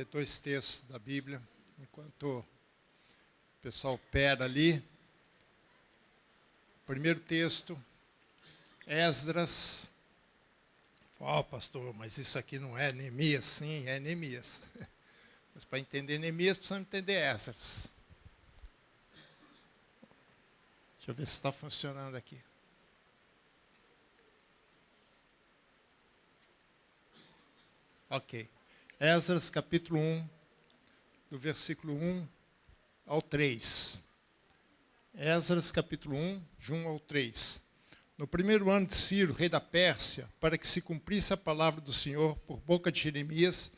ler dois textos da Bíblia, enquanto o pessoal pera ali. Primeiro texto, Esdras. Pastor, mas isso aqui não é Neemias? Sim, é Neemias. Mas para entender Neemias, precisamos entender Esdras. Deixa eu ver se está funcionando aqui. Ok. Esdras, capítulo 1, do versículo 1 ao 3. Esdras, capítulo 1, de 1 ao 3. No primeiro ano de Ciro, rei da Pérsia, para que se cumprisse a palavra do Senhor por boca de Jeremias,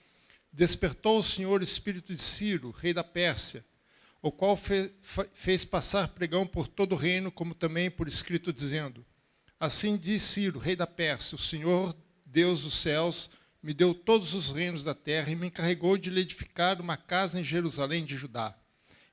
despertou o Senhor o espírito de Ciro, rei da Pérsia, o qual fez passar pregão por todo o reino, como também por escrito, dizendo: Assim diz Ciro, rei da Pérsia, o Senhor, Deus dos céus, me deu todos os reinos da terra e me encarregou de lhe edificar uma casa em Jerusalém de Judá.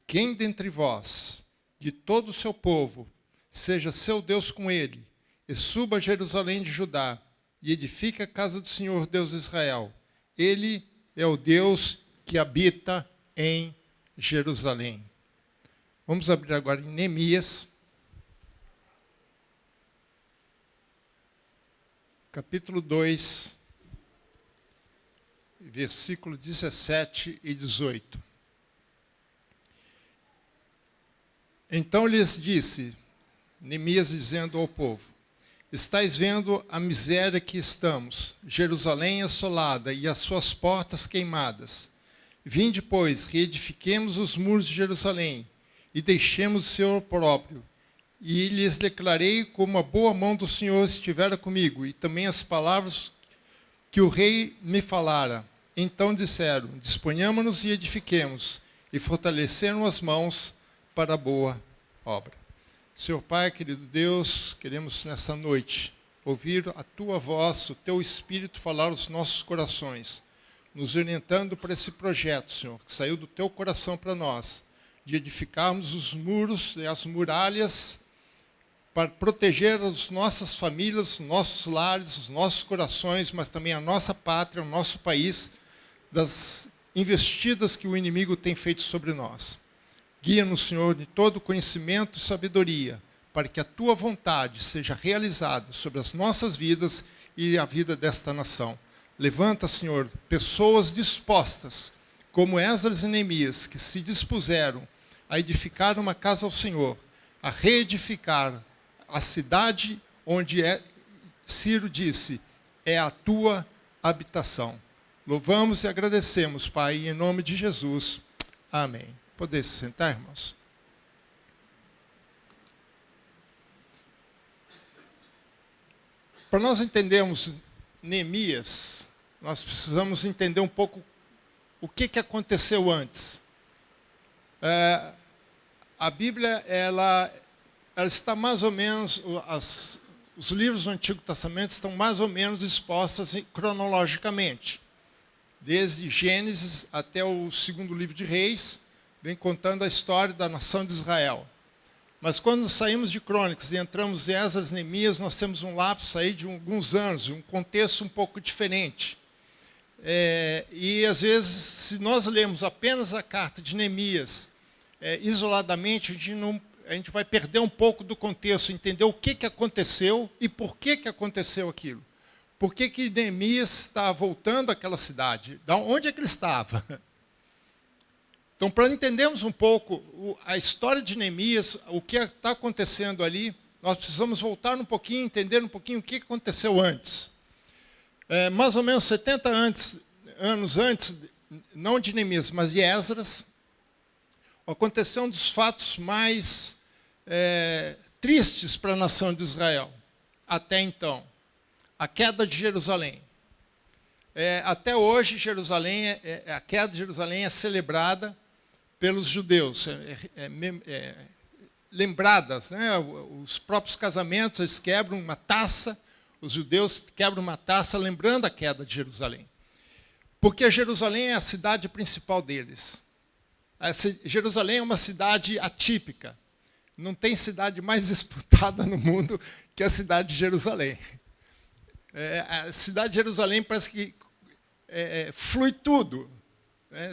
Quem dentre vós, de todo o seu povo, seja seu Deus com ele, e suba a Jerusalém de Judá, e edifique a casa do Senhor, Deus de Israel. Ele é o Deus que habita em Jerusalém. Vamos abrir agora em Neemias, capítulo 2, versículo 17 e 18. Então lhes disse, Neemias dizendo ao povo: Estais vendo a miséria que estamos, Jerusalém assolada e as suas portas queimadas. Vinde, pois, reedifiquemos os muros de Jerusalém e deixemos o seu opróbrio. E lhes declarei como a boa mão do Senhor estivera comigo, e também as palavras que o rei me falara. Então disseram: disponhamo-nos e edifiquemos, e fortaleceram as mãos para a boa obra. Senhor Pai, querido Deus, queremos nessa noite ouvir a Tua voz, o Teu Espírito falar aos nossos corações, nos orientando para esse projeto, Senhor, que saiu do Teu coração para nós, de edificarmos os muros e as muralhas para proteger as nossas famílias, nossos lares, os nossos corações, mas também a nossa pátria, o nosso país, das investidas que o inimigo tem feito sobre nós. Guia-nos, Senhor, de todo conhecimento e sabedoria, para que a Tua vontade seja realizada sobre as nossas vidas e a vida desta nação. Levanta, Senhor, pessoas dispostas, como Esdras e Neemias, que se dispuseram a edificar uma casa ao Senhor, a reedificar a cidade onde Ciro disse: é a Tua habitação. Louvamos e agradecemos, Pai, em nome de Jesus. Amém. Poder se sentar, irmãos? Para nós entendermos Neemias, nós precisamos entender um pouco o que aconteceu antes. A Bíblia, ela está mais ou menos, os livros do Antigo Testamento estão mais ou menos dispostos cronologicamente. Desde Gênesis até o segundo livro de Reis, vem contando a história da nação de Israel. Mas quando saímos de Crônicas e entramos em Esdras e Neemias, nós temos um lapso aí de alguns anos, um contexto um pouco diferente. E às vezes, se nós lemos apenas a carta de Neemias, isoladamente, a gente vai perder um pouco do contexto, entender o que aconteceu e por que aconteceu aquilo. Por que Neemias está voltando àquela cidade? De onde é que ele estava? Então, para entendermos um pouco a história de Neemias, o que está acontecendo ali, nós precisamos voltar um pouquinho, entender um pouquinho o que aconteceu antes. Mais ou menos 70 anos antes, não de Neemias, mas de Esdras, aconteceu um dos fatos mais tristes para a nação de Israel, até então, a queda de Jerusalém. Até hoje, a queda de Jerusalém é celebrada pelos judeus, lembradas, né? Os próprios casamentos, eles quebram uma taça, os judeus quebram uma taça lembrando a queda de Jerusalém. Porque Jerusalém é a cidade principal deles. Jerusalém é uma cidade atípica. Não tem cidade mais disputada no mundo que a cidade de Jerusalém. A cidade de Jerusalém parece que flui tudo.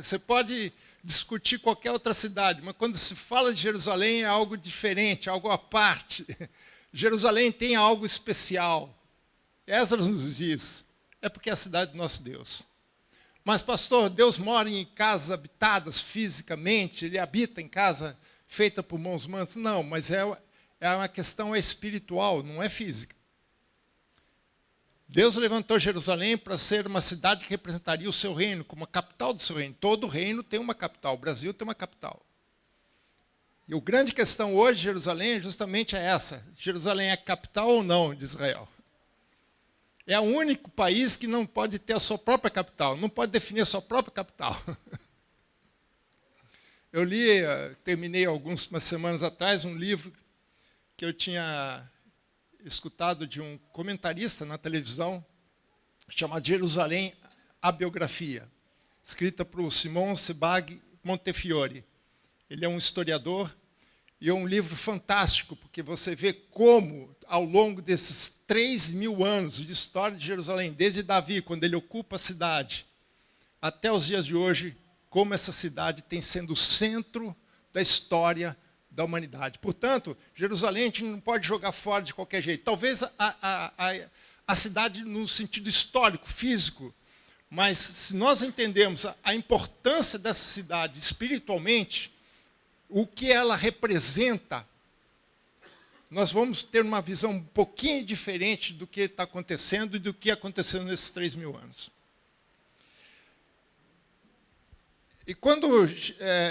Você pode discutir qualquer outra cidade, mas quando se fala de Jerusalém é algo diferente, algo à parte. Jerusalém tem algo especial. Esdras nos diz, é porque é a cidade do nosso Deus. Mas, pastor, Deus mora em casas habitadas fisicamente, Ele habita em casa feita por mãos humanas? Não, mas é uma questão espiritual, não é física. Deus levantou Jerusalém para ser uma cidade que representaria o seu reino, como a capital do seu reino. Todo reino tem uma capital, o Brasil tem uma capital. E a grande questão hoje de Jerusalém justamente é essa. Jerusalém é a capital ou não de Israel? É o único país que não pode ter a sua própria capital, não pode definir a sua própria capital. Eu li, terminei algumas semanas atrás, um livro que eu tinha escutado de um comentarista na televisão, chamado Jerusalém, a biografia, escrita por Simon Sebag Montefiore. Ele é um historiador e é um livro fantástico, porque você vê como, ao longo desses 3.000 anos de história de Jerusalém, desde Davi, quando ele ocupa a cidade, até os dias de hoje, como essa cidade tem sendo o centro da história da humanidade. Portanto, Jerusalém a gente não pode jogar fora de qualquer jeito. Talvez a cidade no sentido histórico, físico, mas se nós entendemos a importância dessa cidade espiritualmente, o que ela representa, nós vamos ter uma visão um pouquinho diferente do que está acontecendo e do que aconteceu nesses 3.000 anos. E quando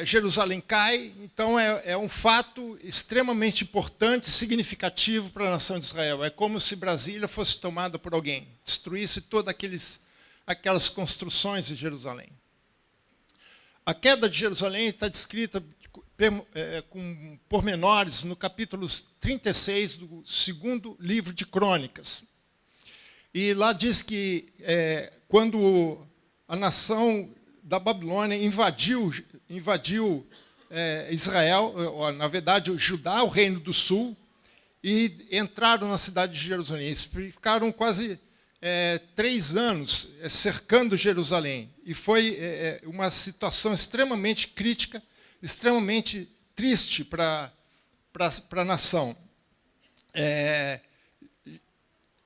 Jerusalém cai, então é um fato extremamente importante, significativo para a nação de Israel. É como se Brasília fosse tomada por alguém, destruísse todas aquelas construçõões de Jerusalém. A queda de Jerusalém está descrita com pormenores no capítulo 36 do segundo livro de Crônicas. E lá diz que quando a nação da Babilônia invadiu Israel, ou, na verdade, o Judá, o reino do sul, e entraram na cidade de Jerusalém. Eles ficaram quase 3 anos cercando Jerusalém. E foi uma situação extremamente crítica, extremamente triste para a nação.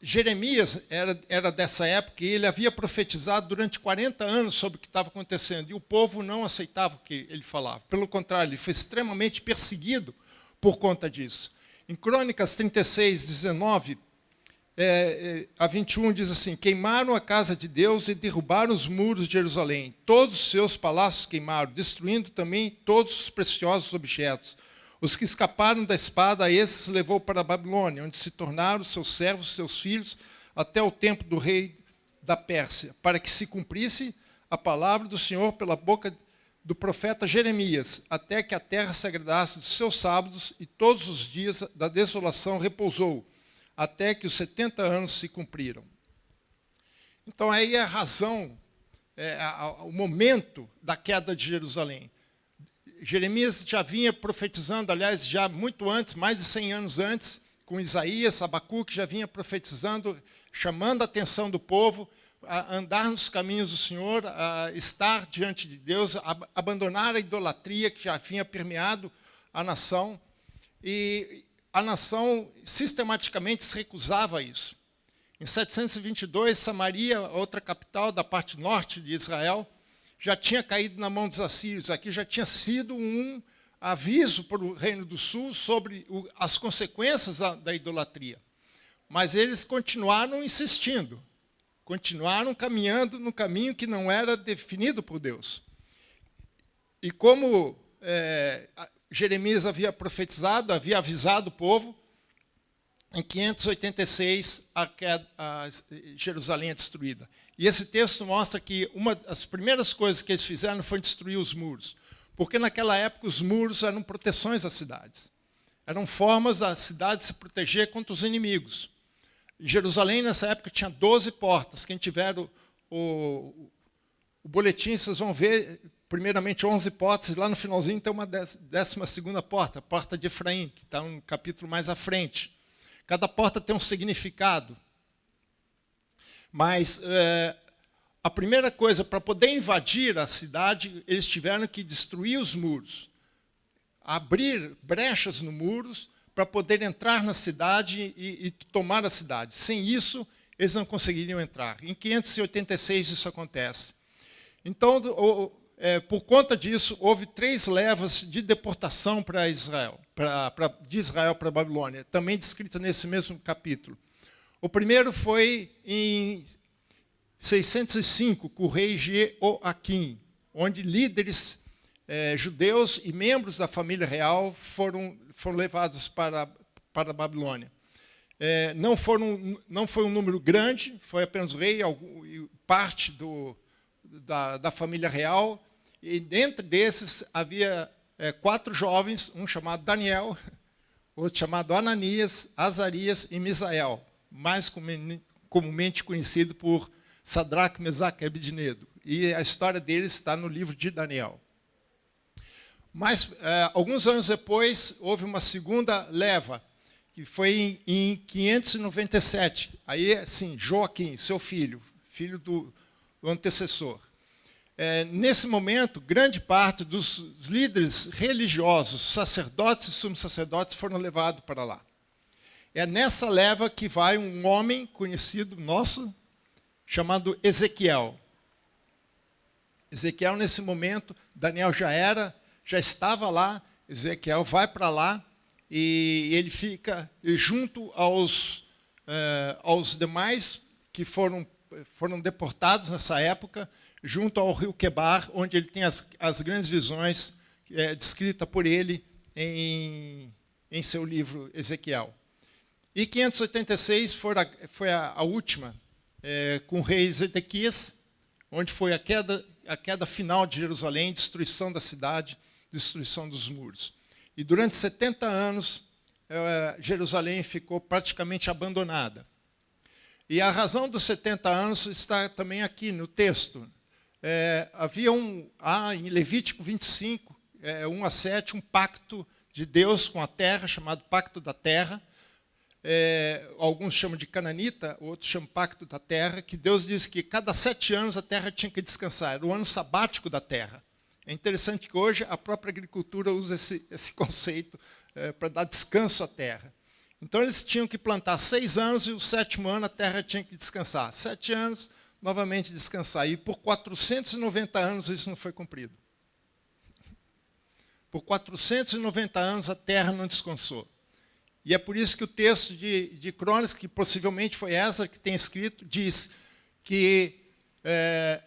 Jeremias era dessa época e ele havia profetizado durante 40 anos sobre o que estava acontecendo. E o povo não aceitava o que ele falava. Pelo contrário, ele foi extremamente perseguido por conta disso. Em Crônicas 36, 19 a 21 diz assim: queimaram a casa de Deus e derrubaram os muros de Jerusalém. Todos os seus palácios queimaram, destruindo também todos os preciosos objetos. Os que escaparam da espada, a esses levou para a Babilônia, onde se tornaram seus servos, seus filhos, até o tempo do rei da Pérsia, para que se cumprisse a palavra do Senhor pela boca do profeta Jeremias, até que a terra se agradasse dos seus sábados, e todos os dias da desolação repousou, até que os 70 anos se cumpriram. Então, aí é a razão, o momento da queda de Jerusalém. Jeremias já vinha profetizando, aliás, já muito antes, mais de 100 anos antes, com Isaías, Abacuque já vinha profetizando, chamando a atenção do povo a andar nos caminhos do Senhor, a estar diante de Deus, a abandonar a idolatria que já vinha permeado a nação. E a nação sistematicamente se recusava a isso. Em 722, Samaria, outra capital da parte norte de Israel, já tinha caído na mão dos assírios. Aqui já tinha sido um aviso para o Reino do Sul sobre as consequências da idolatria. Mas eles continuaram insistindo, continuaram caminhando no caminho que não era definido por Deus. E como Jeremias havia profetizado, havia avisado o povo, em 586 Jerusalém é destruída. E esse texto mostra que uma das primeiras coisas que eles fizeram foi destruir os muros. Porque naquela época os muros eram proteções das cidades. Eram formas da cidade se proteger contra os inimigos. Em Jerusalém, nessa época, tinha 12 portas. Quem tiver o boletim, vocês vão ver, primeiramente, 11 portas. E lá no finalzinho tem uma 12ª porta, a porta de Efraim, que está um capítulo mais à frente. Cada porta tem um significado. Mas a primeira coisa, para poder invadir a cidade, eles tiveram que destruir os muros, abrir brechas nos muros para poder entrar na cidade e tomar a cidade. Sem isso, eles não conseguiriam entrar. Em 586 isso acontece. Então, por conta disso, houve 3 levas de deportação para Israel, de Israel para a Babilônia, também descrita nesse mesmo capítulo. O primeiro foi em 605, com o rei Jeoaquim, onde líderes judeus e membros da família real foram levados para a Babilônia. Não foi um número grande, foi apenas o rei e parte da família real. E dentre desses havia 4 jovens, um chamado Daniel, outro chamado Ananias, Azarias e Misael, mais comumente conhecido por Sadraque, Mesaque e Abednego. E a história deles está no livro de Daniel. Mas, alguns anos depois, houve uma segunda leva, que foi em 597. Aí, sim, Joaquim, seu filho do antecessor. Nesse momento, grande parte dos líderes religiosos, sacerdotes e sumos sacerdotes, foram levados para lá. É nessa leva que vai um homem conhecido nosso, chamado Ezequiel. Ezequiel, nesse momento, Daniel já estava lá, Ezequiel vai para lá, e ele fica junto aos demais que foram deportados nessa época, junto ao rio Quebar, onde ele tem as grandes visões descritas por ele em seu livro Ezequiel. E 586 foi a última, com o rei Zedequias, onde foi a queda final de Jerusalém, destruição da cidade, destruição dos muros. E durante 70 anos, Jerusalém ficou praticamente abandonada. E a razão dos 70 anos está também aqui no texto. Havia em Levítico 25, 1 a 7, um pacto de Deus com a terra, chamado Pacto da Terra. Alguns chamam de Cananita, outros chamam Pacto da Terra, que Deus disse que cada 7 anos a terra tinha que descansar. Era o ano sabático da terra. É interessante que hoje a própria agricultura usa esse conceito para dar descanso à terra. Então, eles tinham que plantar 6 anos e o 7º ano a terra tinha que descansar. 7 anos, novamente descansar. E por 490 anos isso não foi cumprido. Por 490 anos a terra não descansou. E é por isso que o texto de Crônicas, que possivelmente foi Esdras que tem escrito, diz que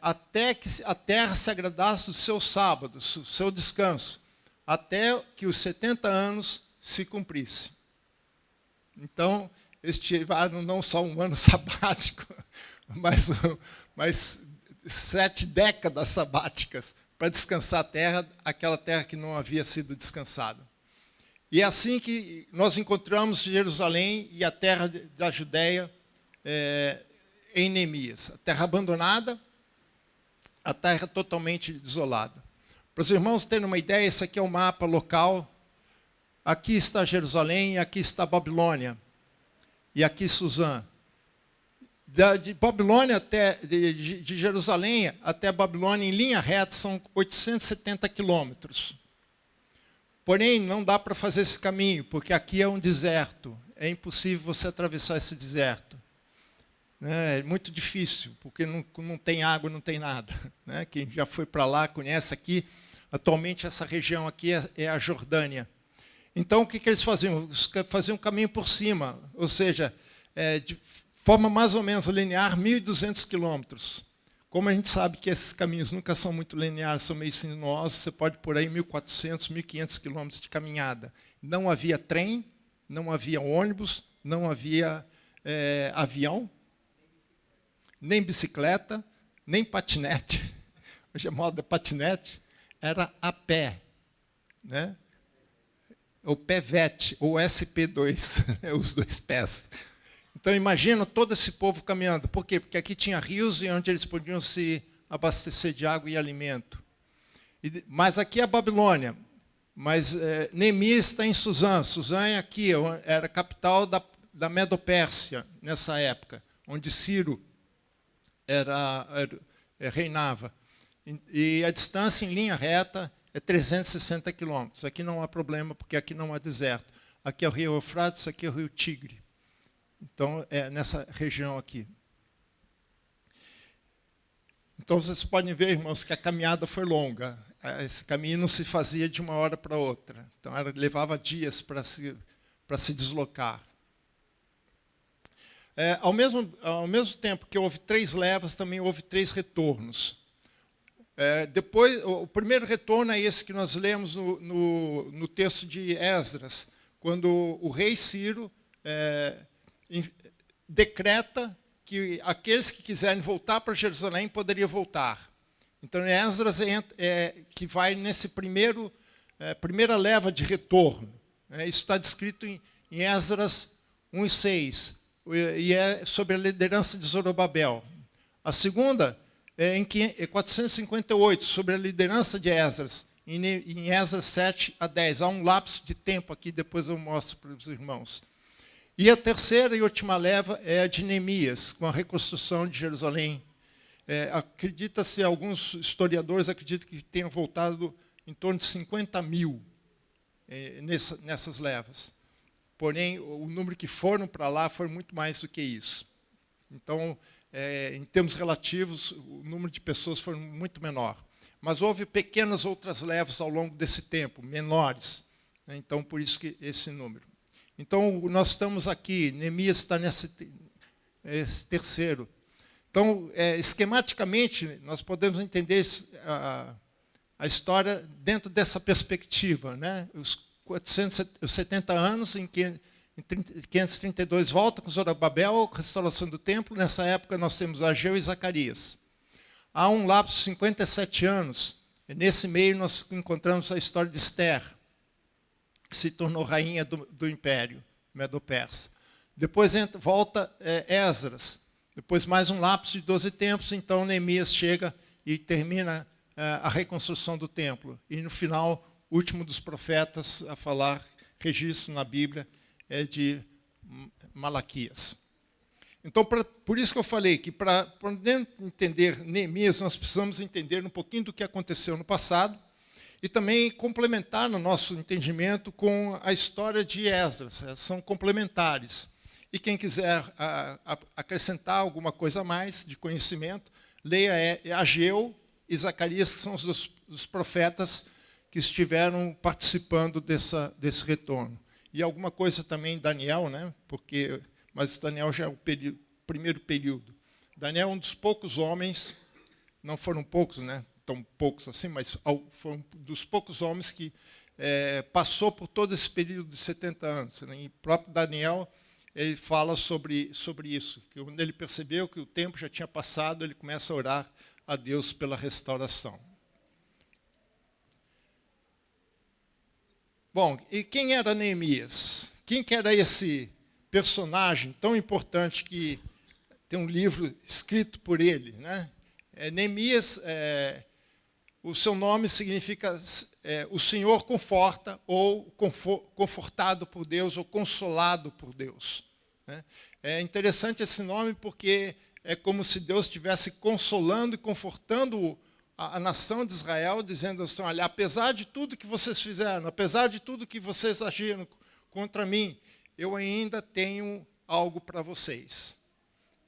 até que a terra se agradasse dos seus sábados, do seu descanso, até que os 70 anos se cumprissem. Então, eles tiveram não só um ano sabático, mas 7 décadas sabáticas para descansar a terra, aquela terra que não havia sido descansada. E é assim que nós encontramos Jerusalém e a terra da Judéia em Neemias. A terra abandonada, a terra totalmente desolada. Para os irmãos terem uma ideia, esse aqui é o mapa local. Aqui está Jerusalém, aqui está Babilônia. E aqui Suzã. De Babilônia de Jerusalém até Babilônia, em linha reta, são 870 quilômetros. Porém, não dá para fazer esse caminho, porque aqui é um deserto. É impossível você atravessar esse deserto. É muito difícil, porque não tem água, não tem nada. Quem já foi para lá conhece aqui. Atualmente, essa região aqui é a Jordânia. Então, o que eles faziam? Eles faziam um caminho por cima, ou seja, de forma mais ou menos linear, 1.200 quilômetros. Como a gente sabe que esses caminhos nunca são muito lineares, são meio sinuosos, você pode por aí 1.400, 1.500 quilômetros de caminhada. Não havia trem, não havia ônibus, não havia avião, nem bicicleta, nem patinete. Hoje a moda é patinete, era a pé. Né? O pevete, ou SP2, os 2 pés. Então, imagina todo esse povo caminhando. Por quê? Porque aqui tinha rios onde eles podiam se abastecer de água e alimento. Mas aqui é a Babilônia. Mas Neemias está em Suzã. Suzã é aqui, era a capital da Medopérsia, nessa época, onde Ciro reinava. E a distância em linha reta é 360 quilômetros. Aqui não há problema, porque aqui não há deserto. Aqui é o rio Eufrates, aqui é o rio Tigre. Então, é nessa região aqui. Então, vocês podem ver, irmãos, que a caminhada foi longa. Esse caminho não se fazia de uma hora para outra. Então, levava dias para se deslocar. Ao mesmo tempo que houve 3 levas, também houve 3 retornos. Depois, o primeiro retorno é esse que nós lemos no texto de Esdras, quando o rei Ciro decreta que aqueles que quiserem voltar para Jerusalém poderiam voltar. Então, Esdras que vai nesse primeira leva de retorno. Isso está descrito em Esdras 1:6, e é sobre a liderança de Zorobabel. A segunda é em 458, sobre a liderança de Esdras, em Esdras 7-10. Há um lapso de tempo aqui, depois eu mostro para os irmãos. E a terceira e última leva é a de Neemias, com a reconstrução de Jerusalém. Acredita-se, alguns historiadores acreditam que tenham voltado em torno de 50 mil nessas levas. Porém, o número que foram para lá foi muito mais do que isso. Então, em termos relativos, o número de pessoas foi muito menor. Mas houve pequenas outras levas ao longo desse tempo, menores. Então, por isso que esse número. Então, nós estamos aqui, Neemias está nesse terceiro. Então, esquematicamente, nós podemos entender a história dentro dessa perspectiva. Né? Os 470 anos em 532 volta com Zorobabel, restauração do templo. Nessa época, nós temos Ageu e Zacarias. Há um lapso de 57 anos. E nesse meio, nós encontramos a história de Esther, que se tornou rainha do Império Medo-Persa. Depois volta Esdras. Depois mais um lapso de 12 tempos, então Neemias chega e termina a reconstrução do templo. E no final, o último dos profetas a falar, registro na Bíblia, é de Malaquias. Então, por isso que eu falei que para poder entender Neemias, nós precisamos entender um pouquinho do que aconteceu no passado, e também complementar no nosso entendimento com a história de Esdras. São complementares. E quem quiser acrescentar alguma coisa a mais de conhecimento, leia Ageu e Zacarias, que são os dos profetas que estiveram participando desse retorno. E alguma coisa também em Daniel, né? Mas Daniel já é o primeiro período. Daniel é um dos poucos homens, não foram poucos, né? Tão poucos assim, mas foi um dos poucos homens que passou por todo esse período de 70 anos. Né? E o próprio Daniel, ele fala sobre isso, que quando ele percebeu que o tempo já tinha passado, ele começa a orar a Deus pela restauração. Bom, e quem era Neemias? Quem que era esse personagem tão importante que tem um livro escrito por ele? Né? Neemias, o seu nome significa o Senhor conforta, ou confortado por Deus, ou consolado por Deus. Né? É interessante esse nome porque é como se Deus estivesse consolando e confortando a nação de Israel, dizendo assim, olha, apesar de tudo que vocês fizeram, apesar de tudo que vocês agiram contra mim, eu ainda tenho algo para vocês.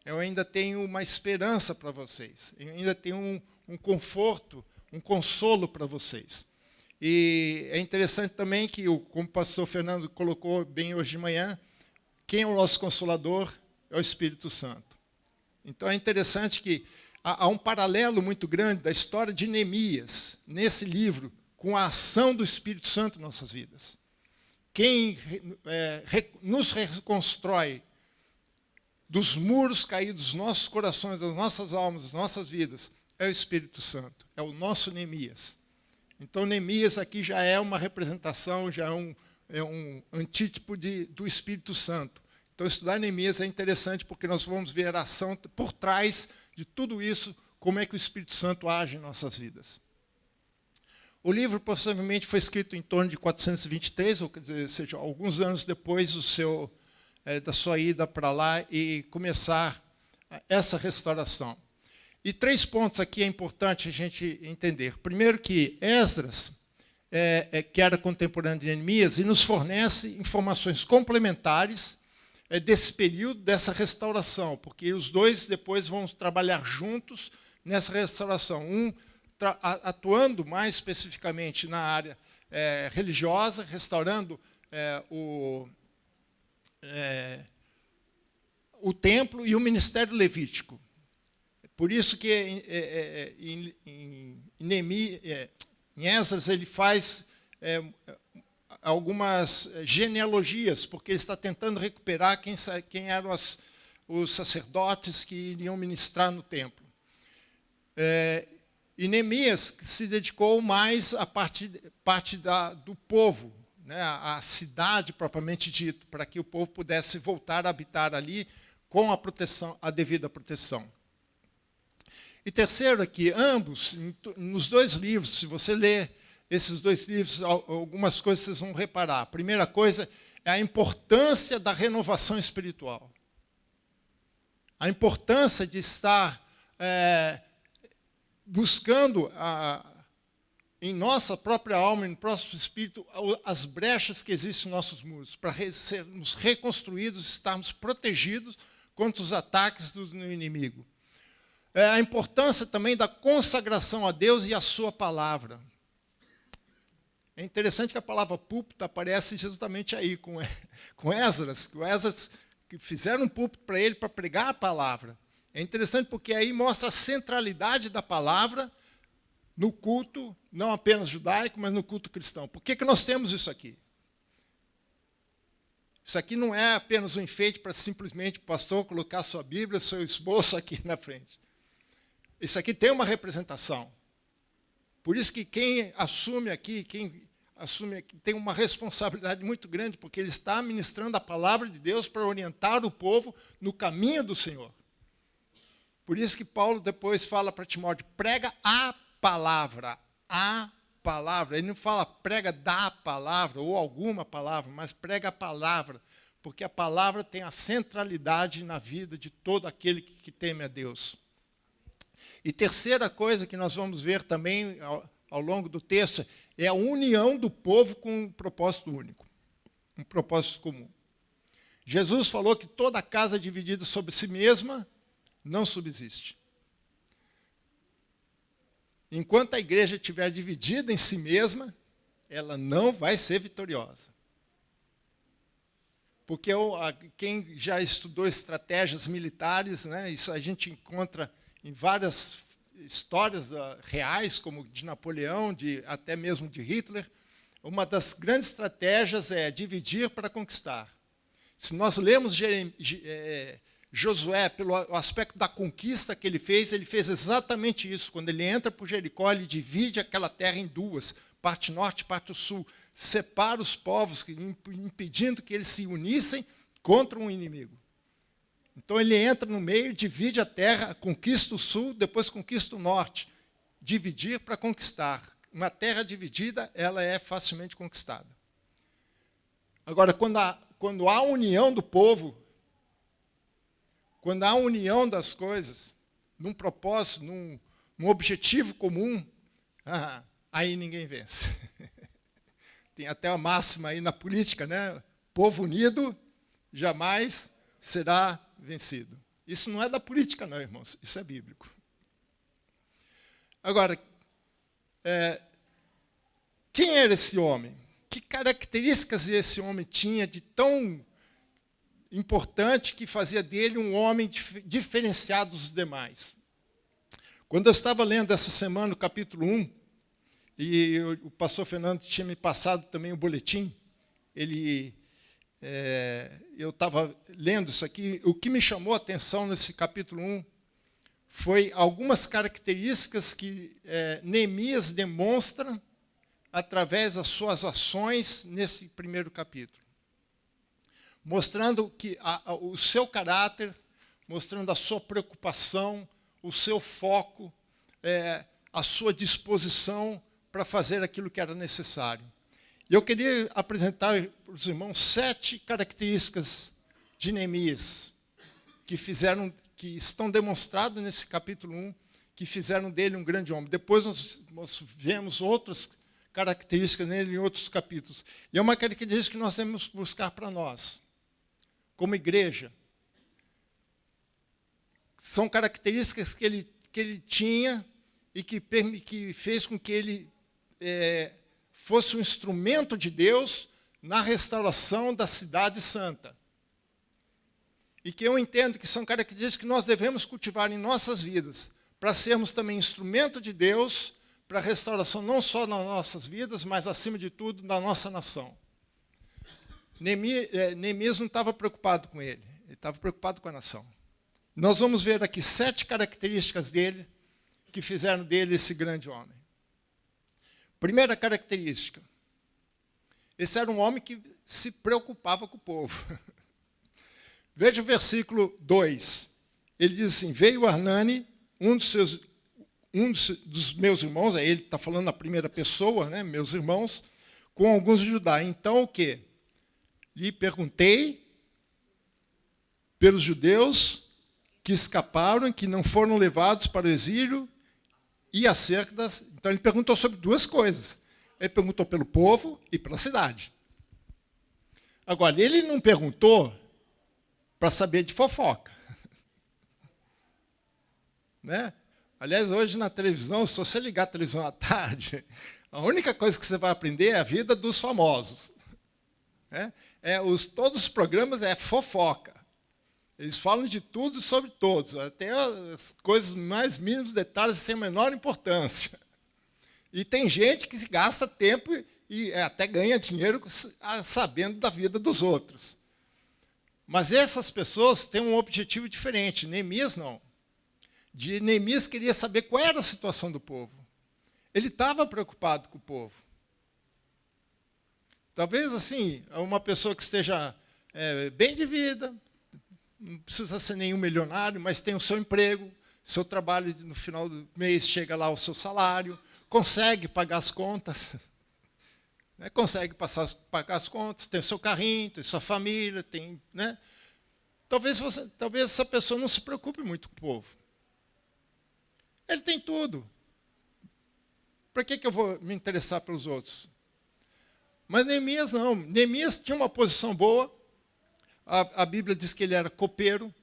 Eu ainda tenho uma esperança para vocês. Eu ainda tenho um conforto, um consolo para vocês. E é interessante também que, como o pastor Fernando colocou bem hoje de manhã, quem é o nosso consolador é o Espírito Santo. Então é interessante que há um paralelo muito grande da história de Neemias, nesse livro, com a ação do Espírito Santo em nossas vidas. Quem nos reconstrói dos muros caídos dos nossos corações, das nossas almas, das nossas vidas, é o Espírito Santo, é o nosso Neemias. Então, Neemias aqui já é uma representação, já é um antítipo do Espírito Santo. Então, estudar Neemias é interessante porque nós vamos ver a ação por trás de tudo isso, como é que o Espírito Santo age em nossas vidas. O livro, possivelmente, foi escrito em torno de 423, ou seja, alguns anos depois da sua ida para lá e começar essa restauração. E 3 pontos aqui é importante a gente entender. Primeiro que Esdras, que era contemporâneo de Neemias, e nos fornece informações complementares desse período, dessa restauração, porque os dois depois vão trabalhar juntos nessa restauração. Um atuando mais especificamente na área religiosa, restaurando o templo e o ministério levítico. Por isso que em Esdras ele faz algumas genealogias, porque ele está tentando recuperar quem eram os sacerdotes que iriam ministrar no templo. E Neemias se dedicou mais à parte do povo, né, a cidade propriamente dito, para que o povo pudesse voltar a habitar ali com a proteção, a devida proteção. E terceiro aqui, ambos, nos 2 livros, se você ler esses 2 livros, algumas coisas vocês vão reparar. A primeira coisa é a importância da renovação espiritual. A importância de estar buscando em nossa própria alma, no próprio espírito, as brechas que existem nos nossos muros, para sermos reconstruídos, estarmos protegidos contra os ataques do inimigo. A importância também da consagração a Deus e a sua palavra. É interessante que a palavra púlpito aparece justamente aí com Esdras, que o Esdras fizeram um púlpito para ele para pregar a palavra. É interessante porque aí mostra a centralidade da palavra no culto, não apenas judaico, mas no culto cristão. Por que nós temos isso aqui? Isso aqui não é apenas um enfeite para simplesmente o pastor colocar sua Bíblia, seu esboço aqui na frente. Isso aqui tem uma representação. Por isso que quem assume aqui tem uma responsabilidade muito grande, porque ele está ministrando a palavra de Deus para orientar o povo no caminho do Senhor. Por isso que Paulo depois fala para Timóteo, prega a palavra. Ele não fala prega da palavra ou alguma palavra, mas prega a palavra, porque a palavra tem a centralidade na vida de todo aquele que teme a Deus. E terceira coisa que nós vamos ver também ao longo do texto é a união do povo com um propósito único, um propósito comum. Jesus falou que toda casa dividida sobre si mesma não subsiste. Enquanto a igreja estiver dividida em si mesma, ela não vai ser vitoriosa. Porque quem já estudou estratégias militares, né, isso a gente encontra em várias histórias reais, como de Napoleão, até mesmo de Hitler, uma das grandes estratégias é dividir para conquistar. Se nós lemos Josué, pelo aspecto da conquista que ele fez exatamente isso. Quando ele entra por Jericó, ele divide aquela terra em 2, parte norte e parte sul, separa os povos, impedindo que eles se unissem contra um inimigo. Então ele entra no meio, divide a terra, conquista o sul, depois conquista o norte. Dividir para conquistar. Uma terra dividida, ela é facilmente conquistada. Agora, quando há união do povo, quando há união das coisas, num propósito, num objetivo comum, aí ninguém vence. Tem até uma máxima aí na política, né? Povo unido jamais será vencido. Isso não é da política, não, irmãos. Isso é bíblico. Agora, quem era esse homem? Que características esse homem tinha de tão importante que fazia dele um homem diferenciado dos demais? Quando eu estava lendo essa semana o capítulo 1, e o pastor Fernando tinha me passado também o boletim, eu estava lendo isso aqui, o que me chamou a atenção nesse capítulo 1 foi algumas características que Neemias demonstra através das suas ações nesse primeiro capítulo. Mostrando que o seu caráter, mostrando a sua preocupação, o seu foco, a sua disposição para fazer aquilo que era necessário. E eu queria apresentar para os irmãos 7 características de Neemias que estão demonstradas nesse capítulo 1, que fizeram dele um grande homem. Depois nós vemos outras características nele em outros capítulos. E é uma característica que nós temos que buscar para nós, como igreja. São características que ele tinha e que fez com que ele fosse um instrumento de Deus na restauração da cidade santa. E que eu entendo que são características que nós devemos cultivar em nossas vidas, para sermos também instrumento de Deus para a restauração não só nas nossas vidas, mas, acima de tudo, da nossa nação. Neemias não estava preocupado com ele estava preocupado com a nação. Nós vamos ver aqui 7 características dele, que fizeram dele esse grande homem. Primeira característica, esse era um homem que se preocupava com o povo. Veja o versículo 2. Ele diz assim, veio Arnani, um dos meus irmãos, ele está falando na primeira pessoa, né, meus irmãos, com alguns de Judá. Então, o quê? Lhe perguntei pelos judeus que escaparam, que não foram levados para o exílio, e acerca das... Então, ele perguntou sobre 2 coisas. Ele perguntou pelo povo e pela cidade. Agora, ele não perguntou para saber de fofoca. Né? Aliás, hoje na televisão, se você ligar a televisão à tarde, a única coisa que você vai aprender é a vida dos famosos. Né? Todos os programas é fofoca. Eles falam de tudo sobre todos, até as coisas mais mínimos detalhes sem a menor importância. E tem gente que gasta tempo e até ganha dinheiro sabendo da vida dos outros. Mas essas pessoas têm um objetivo diferente. Neemias não. Neemias queria saber qual era a situação do povo. Ele estava preocupado com o povo. Talvez, assim, uma pessoa que esteja bem de vida, não precisa ser nenhum milionário, mas tem o seu emprego, seu trabalho, no final do mês chega lá o seu salário, consegue pagar as contas, né? Consegue pagar as contas, tem seu carrinho, tem sua família, tem, né? Talvez essa pessoa não se preocupe muito com o povo. Ele tem tudo. Para que eu vou me interessar pelos outros? Mas Neemias não. Neemias tinha uma posição boa. A Bíblia diz que ele era copeiro.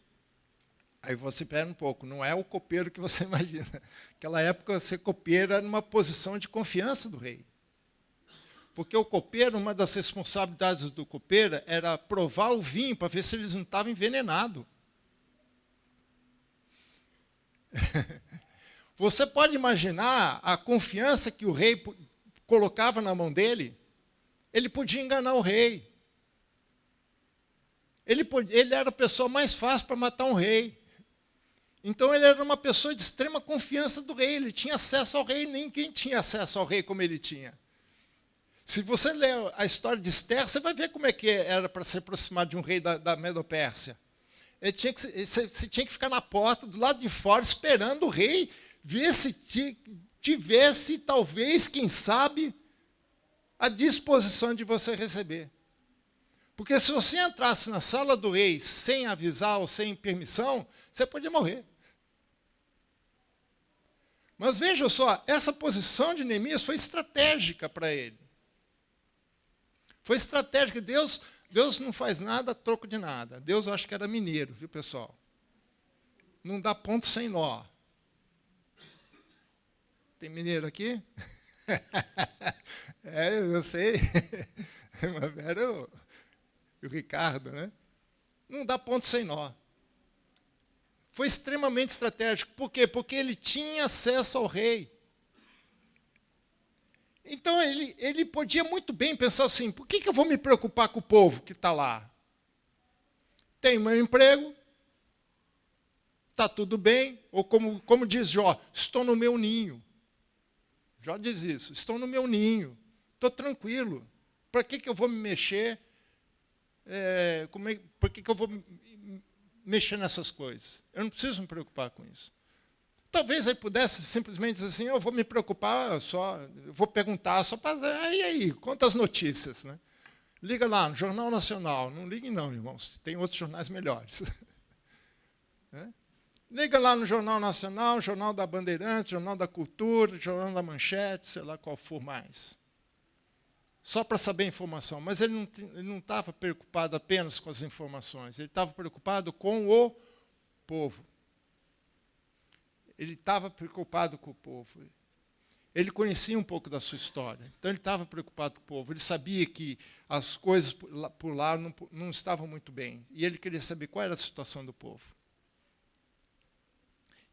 Aí você pera um pouco, não é o copeiro que você imagina. Naquela época, ser copeiro era uma posição de confiança do rei. Porque o copeiro, uma das responsabilidades do copeiro era provar o vinho para ver se eles não estavam envenenados. Você pode imaginar a confiança que o rei colocava na mão dele? Ele podia enganar o rei. Ele era a pessoa mais fácil para matar um rei. Então, ele era uma pessoa de extrema confiança do rei. Ele tinha acesso ao rei, ninguém tinha acesso ao rei como ele tinha. Se você ler a história de Esther, você vai ver como é que era para se aproximar de um rei da Medopérsia. Você tinha que ficar na porta, do lado de fora, esperando o rei, ver se tivesse, talvez, quem sabe, a disposição de você receber. Porque se você entrasse na sala do rei sem avisar ou sem permissão, você podia morrer. Mas veja só, essa posição de Neemias foi estratégica para ele. Foi estratégica. Deus não faz nada a troco de nada. Deus, eu acho que era mineiro, viu, pessoal? Não dá ponto sem nó. Tem mineiro aqui? Eu sei. Mas era o Ricardo, né? Não dá ponto sem nó. Foi extremamente estratégico. Por quê? Porque ele tinha acesso ao rei. Então, ele podia muito bem pensar assim, por que eu vou me preocupar com o povo que está lá? Tenho meu emprego, está tudo bem, ou como diz Jó, estou no meu ninho. Jó diz isso, estou no meu ninho, estou tranquilo. Para que eu vou me mexer? Por que eu vou mexer nessas coisas? Eu não preciso me preocupar com isso. Talvez ele pudesse simplesmente dizer assim, eu vou me preocupar eu vou perguntar só para... Aí, conta as notícias. Né? Liga lá no Jornal Nacional. Não liguem não, irmãos. Tem outros jornais melhores. Liga lá no Jornal Nacional, Jornal da Bandeirantes, Jornal da Cultura, Jornal da Manchete, sei lá qual for mais. Só para saber a informação. Mas ele não estava preocupado apenas com as informações, ele estava preocupado com o povo. Ele estava preocupado com o povo. Ele conhecia um pouco da sua história, então ele estava preocupado com o povo. Ele sabia que as coisas por lá não estavam muito bem. E ele queria saber qual era a situação do povo.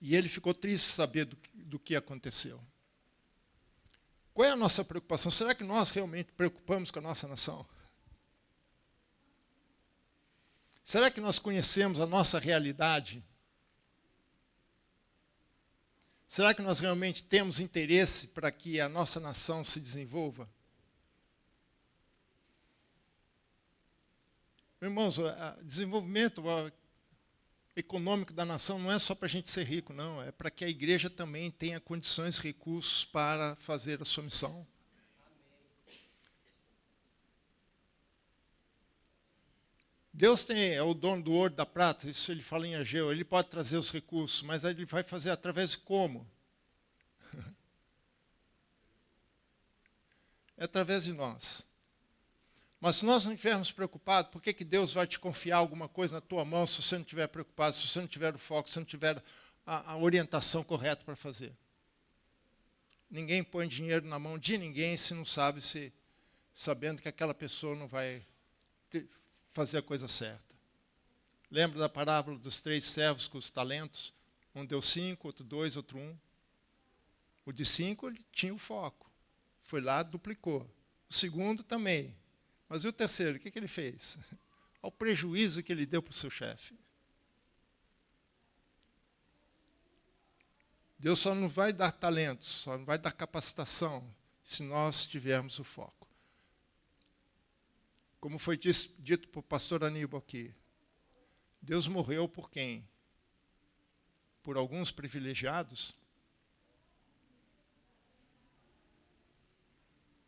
E ele ficou triste de saber do que aconteceu. Qual é a nossa preocupação? Será que nós realmente preocupamos com a nossa nação? Será que nós conhecemos a nossa realidade? Será que nós realmente temos interesse para que a nossa nação se desenvolva? Irmãos, o desenvolvimento econômico da nação não é só para a gente ser rico, não. É para que a igreja também tenha condições e recursos para fazer a sua missão. Deus é o dono do ouro e da prata, isso ele fala em Ageu, ele pode trazer os recursos, mas ele vai fazer através de como? É através de nós. Mas se nós não estivermos preocupados, por que Deus vai te confiar alguma coisa na tua mão se você não estiver preocupado, se você não tiver o foco, se você não tiver a orientação correta para fazer? Ninguém põe dinheiro na mão de ninguém se não sabe, sabendo que aquela pessoa não vai fazer a coisa certa. Lembra da parábola dos 3 servos com os talentos? Um deu 5, outro 2, outro 1. O de 5, ele tinha o foco. Foi lá, duplicou. O segundo também. Mas e o terceiro, o que ele fez? Ao prejuízo que ele deu para o seu chefe. Deus só não vai dar talentos, só não vai dar capacitação, se nós tivermos o foco. Como foi dito por pastor Aníbal aqui, Deus morreu por quem? Por alguns privilegiados?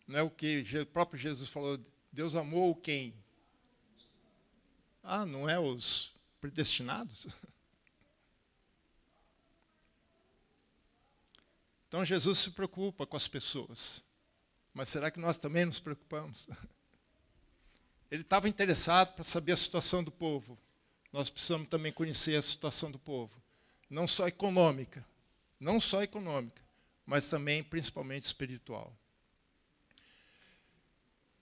Não é o que o próprio Jesus falou, Deus amou quem? Ah, não é os predestinados? Então Jesus se preocupa com as pessoas. Mas será que nós também nos preocupamos? Ele estava interessado para saber a situação do povo. Nós precisamos também conhecer a situação do povo. Não só econômica, mas também, principalmente, espiritual.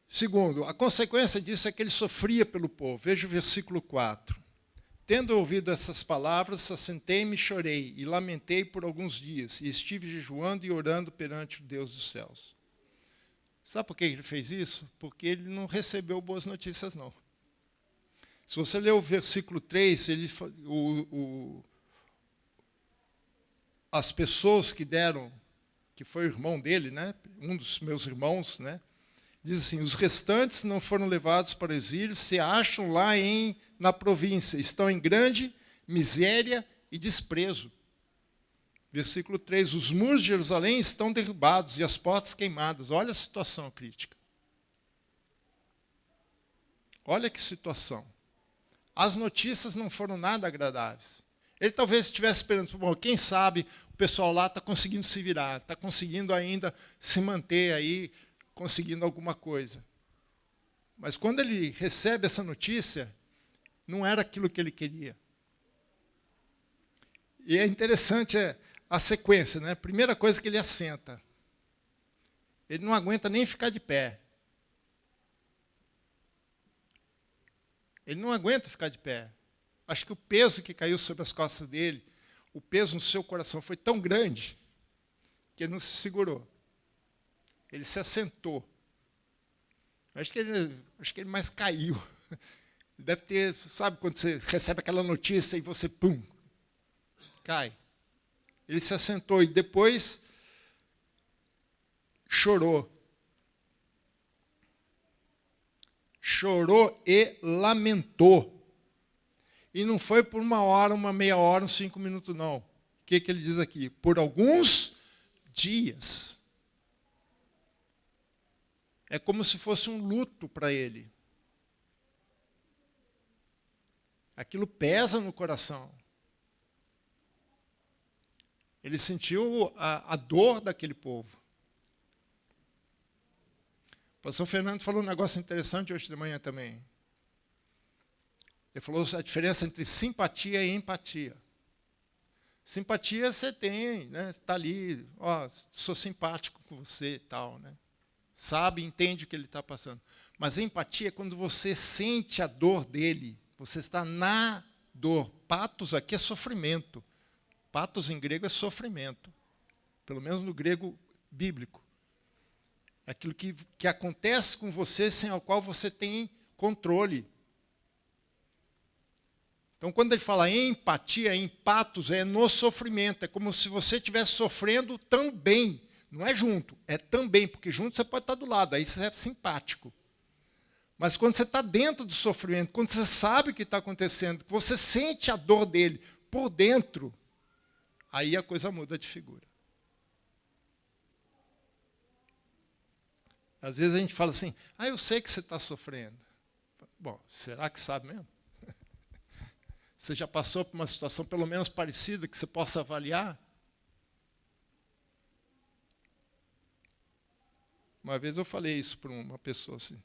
Segundo, a consequência disso é que ele sofria pelo povo. Veja o versículo 4. Tendo ouvido essas palavras, assentei-me e chorei, e lamentei por alguns dias, e estive jejuando e orando perante o Deus dos céus. Sabe por que ele fez isso? Porque ele não recebeu boas notícias, não. Se você ler o versículo 3, as pessoas que deram, que foi o irmão dele, né, um dos meus irmãos, né, diz assim, os restantes não foram levados para o exílio, se acham lá na província, estão em grande miséria e desprezo. Versículo 3, os muros de Jerusalém estão derrubados e as portas queimadas. Olha a situação crítica. Olha que situação. As notícias não foram nada agradáveis. Ele talvez estivesse esperando, bom, quem sabe o pessoal lá está conseguindo se virar, está conseguindo ainda se manter aí, conseguindo alguma coisa. Mas quando ele recebe essa notícia, não era aquilo que ele queria. E é interessante a sequência, né? Primeira coisa que ele assenta. Ele não aguenta nem ficar de pé. Ele não aguenta ficar de pé. Acho que o peso que caiu sobre as costas dele, o peso no seu coração foi tão grande que ele não se segurou. Ele se assentou. Acho que ele mais caiu. Deve ter, sabe quando você recebe aquela notícia e você, pum, cai. Ele se assentou e depois chorou. Chorou e lamentou. E não foi por 1 hora, 1 meia hora, uns 5 minutos, não. O que ele diz aqui? Por alguns dias. É como se fosse um luto para ele. Aquilo pesa no coração. Ele sentiu a dor daquele povo. O pastor Fernando falou um negócio interessante hoje de manhã também. Ele falou a diferença entre simpatia e empatia. Simpatia você tem, né? Você está ali, ó, sou simpático com você e tal, né? Sabe, entende o que ele está passando. Mas empatia é quando você sente a dor dele, você está na dor. Patos aqui é sofrimento. Patos em grego é sofrimento. Pelo menos no grego bíblico. É aquilo que acontece com você sem o qual você tem controle. Então, quando ele fala em empatia, em patos, é no sofrimento. É como se você estivesse sofrendo também. Não é junto, é também, porque junto você pode estar do lado, aí você é simpático. Mas quando você está dentro do sofrimento, quando você sabe o que está acontecendo, que você sente a dor dele por dentro, aí a coisa muda de figura. Às vezes a gente fala assim, eu sei que você está sofrendo. Bom, será que sabe mesmo? Você já passou por uma situação pelo menos parecida que você possa avaliar? Uma vez eu falei isso para uma pessoa assim.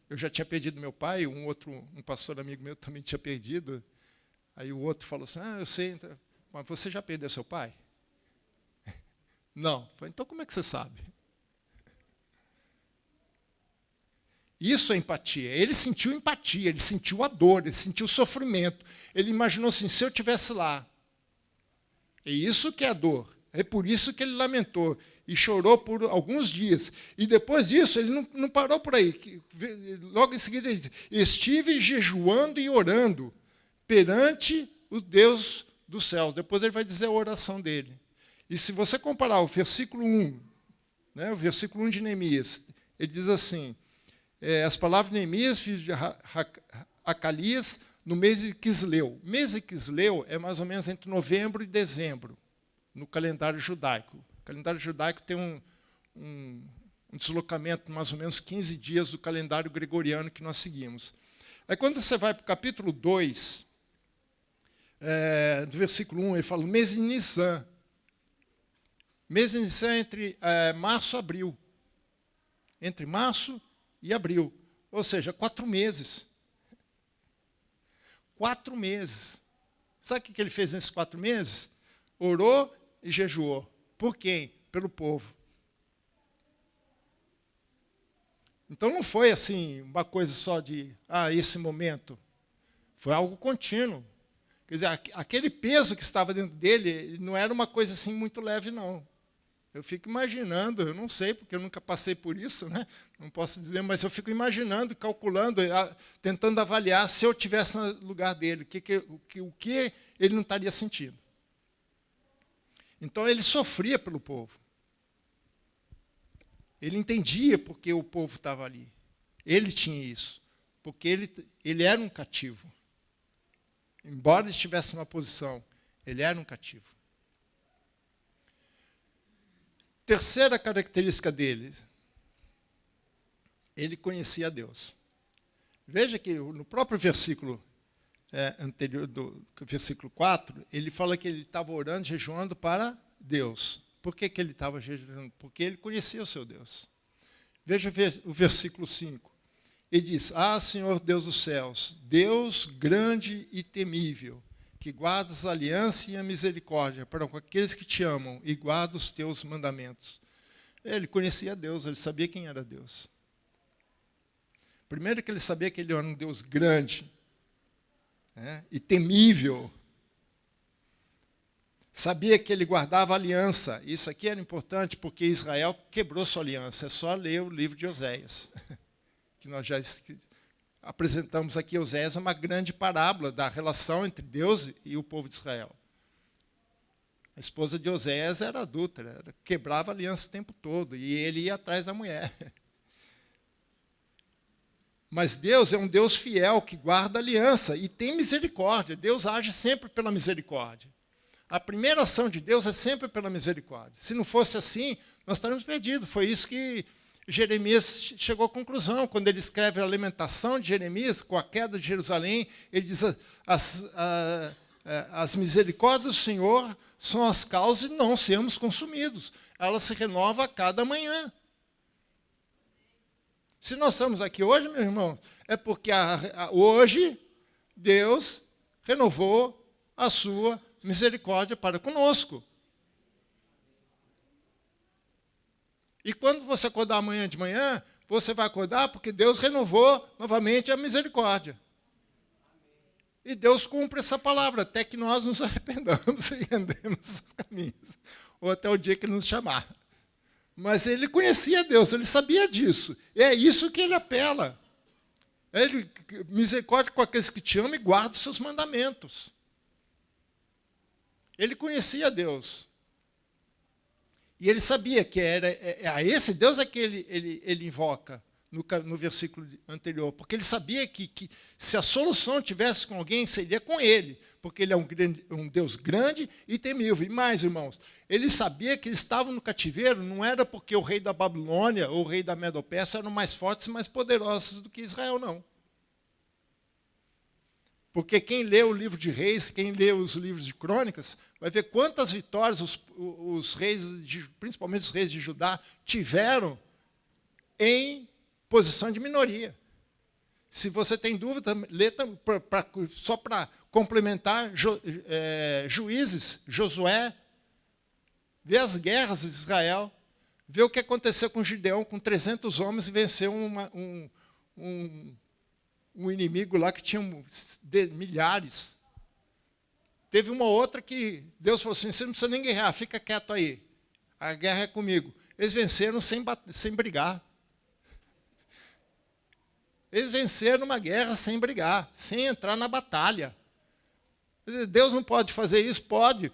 Eu já tinha perdido meu pai, um pastor amigo meu também tinha perdido. Aí o outro falou assim, eu sei, mas você já perdeu seu pai? Não. Falei, então como é que você sabe? Isso é empatia. Ele sentiu empatia, ele sentiu a dor, ele sentiu o sofrimento. Ele imaginou assim, se eu estivesse lá. É isso que é a dor. É por isso que ele lamentou e chorou por alguns dias. E depois disso, ele não parou por aí. Logo em seguida, ele disse, estive jejuando e orando perante o Deus dos céus. Depois ele vai dizer a oração dele. E se você comparar o versículo 1, né, o versículo 1 de Neemias, ele diz assim, as palavras de Neemias, filho de Acalias, no mês de Quisleu. O mês de Quisleu é mais ou menos entre novembro e dezembro, no calendário judaico. O calendário judaico tem um deslocamento de mais ou menos 15 dias do calendário gregoriano que nós seguimos. Aí quando você vai para o capítulo 2, do versículo 1, ele fala, o mês de Nissan. Mês de Nissan é entre março e abril. Entre março e abril. Ou seja, 4 meses. 4 meses. Sabe o que ele fez nesses 4 meses? Orou e jejuou. Por quem? Pelo povo. Então não foi assim, uma coisa só de, esse momento. Foi algo contínuo. Quer dizer, aquele peso que estava dentro dele não era uma coisa assim muito leve, não. Eu fico imaginando, eu não sei, porque eu nunca passei por isso, né? Não posso dizer, mas eu fico imaginando, calculando, tentando avaliar se eu estivesse no lugar dele, o que ele não estaria sentindo. Então, ele sofria pelo povo. Ele entendia porque o povo estava ali. Ele tinha isso, porque ele era um cativo. Embora ele estivesse numa posição, ele era um cativo. Terceira característica dele, ele conhecia Deus. Veja que no próprio versículo anterior, do versículo 4, ele fala que ele estava orando, jejuando para Deus. Por que ele estava jejuando? Porque ele conhecia o seu Deus. Veja o versículo 5. Ele diz, Senhor Deus dos céus, Deus grande e temível, que guardas a aliança e a misericórdia para com aqueles que te amam e guarda os teus mandamentos. Ele conhecia Deus, ele sabia quem era Deus. Primeiro que ele sabia que ele era um Deus grande, né, e temível. Sabia que ele guardava a aliança. Isso aqui era importante porque Israel quebrou sua aliança. É só ler o livro de Oséias, que nós já apresentamos aqui. Oséias é uma grande parábola da relação entre Deus e o povo de Israel. A esposa de Oséias era adúltera, quebrava a aliança o tempo todo, e ele ia atrás da mulher. Mas Deus é um Deus fiel, que guarda a aliança e tem misericórdia. Deus age sempre pela misericórdia. A primeira ação de Deus é sempre pela misericórdia. Se não fosse assim, nós estaríamos perdidos. Foi isso que Jeremias chegou à conclusão. Quando ele escreve a lamentação de Jeremias, com a queda de Jerusalém, ele diz, as misericórdias do Senhor são as causas de não sermos consumidos. Ela se renova a cada manhã. Se nós estamos aqui hoje, meus irmãos, é porque hoje Deus renovou a sua misericórdia para conosco. E quando você acordar amanhã de manhã, você vai acordar porque Deus renovou novamente a misericórdia. E Deus cumpre essa palavra, até que nós nos arrependamos e andemos os caminhos. Ou até o dia que Ele nos chamar. Mas ele conhecia Deus, ele sabia disso. E é isso que ele apela. Ele, misericórdia com aqueles que te amam e guarda os seus mandamentos. Ele conhecia Deus. E ele sabia que era a esse Deus é que ele invoca no versículo anterior. Porque ele sabia que se a solução tivesse com alguém, seria com ele. Porque ele é um Deus grande e temível. E mais, irmãos, ele sabia que eles estavam no cativeiro, não era porque o rei da Babilônia ou o rei da Medo-Pérsia eram mais fortes e mais poderosos do que Israel, não. Porque quem lê o livro de Reis, quem lê os livros de Crônicas, vai ver quantas vitórias os reis, principalmente os reis de Judá, tiveram em posição de minoria. Se você tem dúvida, lê só para complementar Juízes, Josué, vê as guerras de Israel, vê o que aconteceu com Gideão, com 300 homens, e venceu um inimigo lá que tinha milhares. Teve uma outra que Deus falou assim, você não precisa nem guerrear, fica quieto aí. A guerra é comigo. Eles venceram sem brigar. Eles venceram uma guerra sem brigar, sem entrar na batalha. Deus não pode fazer isso? Pode.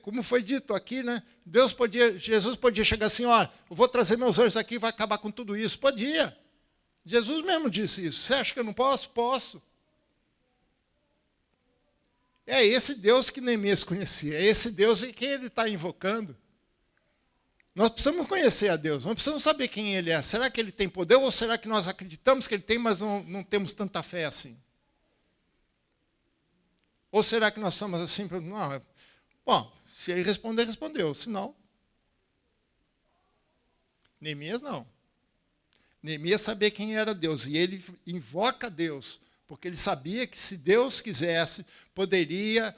Como foi dito aqui, né? Jesus podia chegar assim, ó, eu vou trazer meus anjos aqui e vai acabar com tudo isso. Podia. Jesus mesmo disse isso. Você acha que eu não posso? Posso. É esse Deus que Neemias conhecia. É esse Deus em quem ele está invocando. Nós precisamos conhecer a Deus. Nós precisamos saber quem Ele é. Será que Ele tem poder ou será que nós acreditamos que Ele tem, mas não temos tanta fé assim? Ou será que nós somos assim? Não, bom, se Ele responder, respondeu. Se não, Neemias não. Neemias sabia quem era Deus, e ele invoca Deus, porque ele sabia que se Deus quisesse, poderia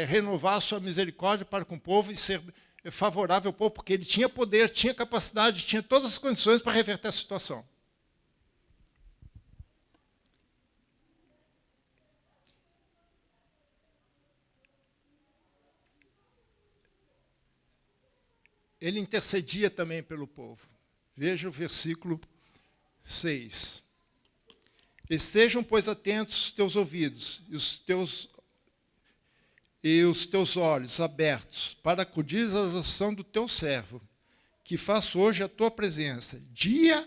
renovar a sua misericórdia para com o povo e ser favorável ao povo, porque ele tinha poder, tinha capacidade, tinha todas as condições para reverter a situação. Ele intercedia também pelo povo. Veja o versículo 6. Estejam, pois, atentos os teus ouvidos e os teus olhos abertos, para acudir à oração do teu servo, que faço hoje a tua presença, dia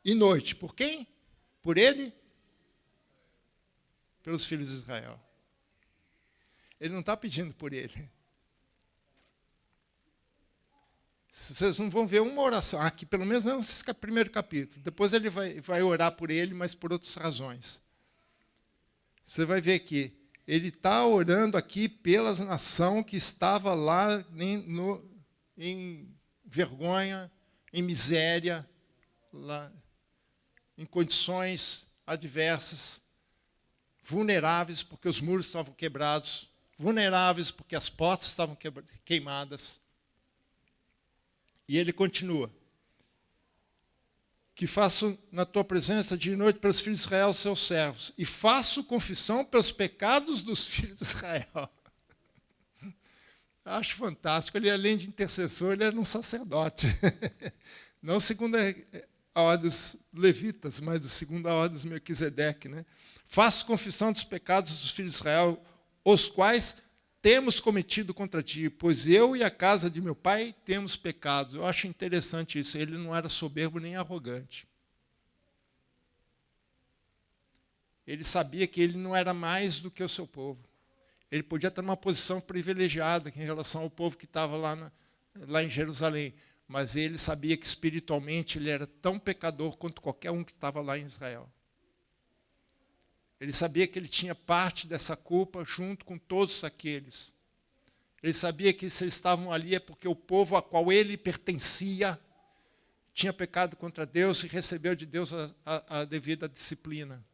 e noite. Por quem? Por ele? Pelos filhos de Israel. Ele não está pedindo por ele. Vocês não vão ver uma oração, aqui pelo menos não nesse primeiro capítulo. Depois ele vai orar por ele, mas por outras razões. Você vai ver que ele está orando aqui pela nação que estava lá em vergonha, em miséria, lá, em condições adversas, vulneráveis porque os muros estavam quebrados, vulneráveis porque as portas estavam queimadas. E ele continua. Que faço na tua presença dia e noite pelos filhos de Israel, seus servos, e faço confissão pelos pecados dos filhos de Israel. Acho fantástico. Ele, além de intercessor, ele era um sacerdote. Não segundo a ordem dos levitas, mas segundo a ordem dos Melquisedeque. Né? Faço confissão dos pecados dos filhos de Israel, os quais temos cometido contra ti, pois eu e a casa de meu pai temos pecados. Eu acho interessante isso. Ele não era soberbo nem arrogante. Ele sabia que ele não era mais do que o seu povo. Ele podia estar numa posição privilegiada em relação ao povo que estava lá em Jerusalém. Mas ele sabia que espiritualmente ele era tão pecador quanto qualquer um que estava lá em Israel. Ele sabia que ele tinha parte dessa culpa junto com todos aqueles. Ele sabia que se eles estavam ali é porque o povo a qual ele pertencia tinha pecado contra Deus e recebeu de Deus a devida disciplina.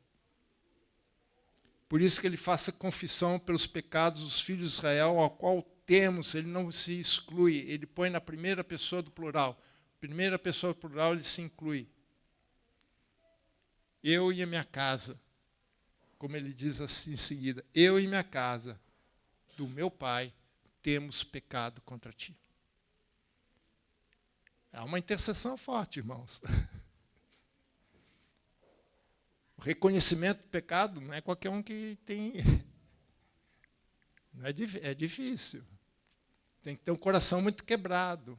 Por isso que ele faça confissão pelos pecados dos filhos de Israel, ao qual temos, ele não se exclui, ele põe na primeira pessoa do plural. Primeira pessoa do plural, ele se inclui. Eu e a minha casa, como ele diz assim em seguida, eu e minha casa, do meu pai, temos pecado contra ti. É uma intercessão forte, irmãos. O reconhecimento do pecado não é qualquer um que tem. Não é difícil. Tem que ter um coração muito quebrado,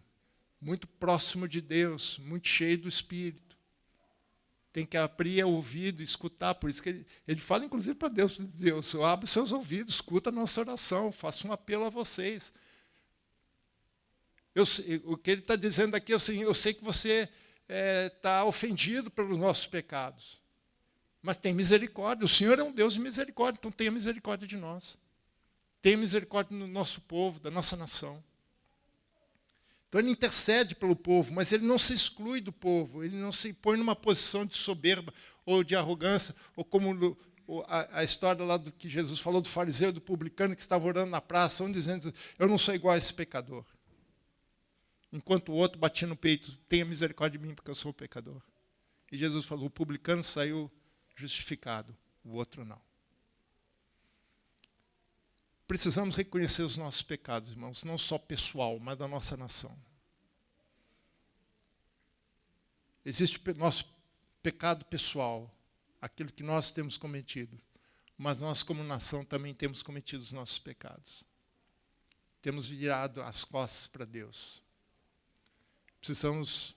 muito próximo de Deus, muito cheio do Espírito. Tem que abrir o ouvido e escutar. Por isso que ele fala, inclusive, para Deus: Deus, eu abro seus ouvidos, escuta a nossa oração, faço um apelo a vocês. O que ele está dizendo aqui é o seguinte: eu sei que você está ofendido pelos nossos pecados, mas tem misericórdia. O Senhor é um Deus de misericórdia, então tenha misericórdia de nós. Tenha misericórdia do nosso povo, da nossa nação. Então ele intercede pelo povo, mas ele não se exclui do povo, ele não se põe numa posição de soberba ou de arrogância, ou como a história lá do que Jesus falou do fariseu e do publicano que estava orando na praça, um dizendo: eu não sou igual a esse pecador. Enquanto o outro batia no peito: tenha misericórdia de mim, porque eu sou pecador. E Jesus falou: o publicano saiu justificado, o outro não. Precisamos reconhecer os nossos pecados, irmãos, não só pessoal, mas da nossa nação. Existe o nosso pecado pessoal, aquilo que nós temos cometido, mas nós, como nação, também temos cometido os nossos pecados. Temos virado as costas para Deus. Precisamos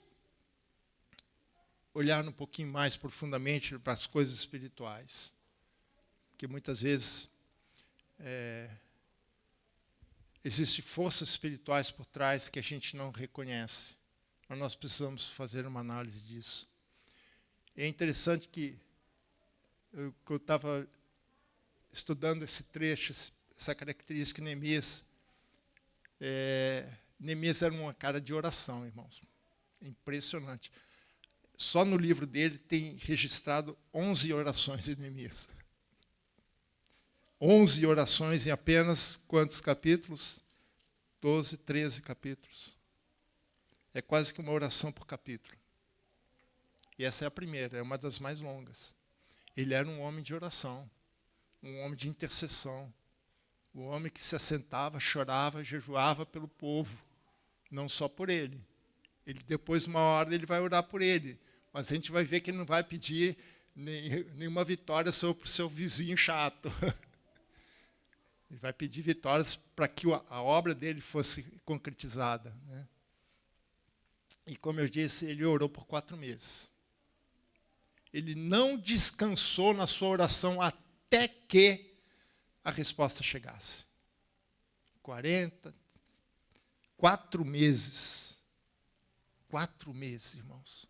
olhar um pouquinho mais profundamente para as coisas espirituais, porque muitas vezes existem forças espirituais por trás que a gente não reconhece, mas nós precisamos fazer uma análise disso. É interessante que eu estava estudando esse trecho, essa característica de Neemias. Neemias era uma cara de oração, irmãos. É impressionante. Só no livro dele tem registrado 11 orações de Neemias. 11 orações em apenas quantos capítulos? 12, 13 capítulos. É quase que uma oração por capítulo. E essa é a primeira, é uma das mais longas. Ele era um homem de oração, um homem de intercessão, um homem que se assentava, chorava, jejuava pelo povo, não só por ele. Ele depois, uma hora, ele vai orar por ele, mas a gente vai ver que ele não vai pedir nenhuma vitória sobre o seu vizinho chato. Ele vai pedir vitórias para que a obra dele fosse concretizada, né? E, como eu disse, ele orou por 4 meses. Ele não descansou na sua oração até que a resposta chegasse. 4 meses. 4 meses, irmãos.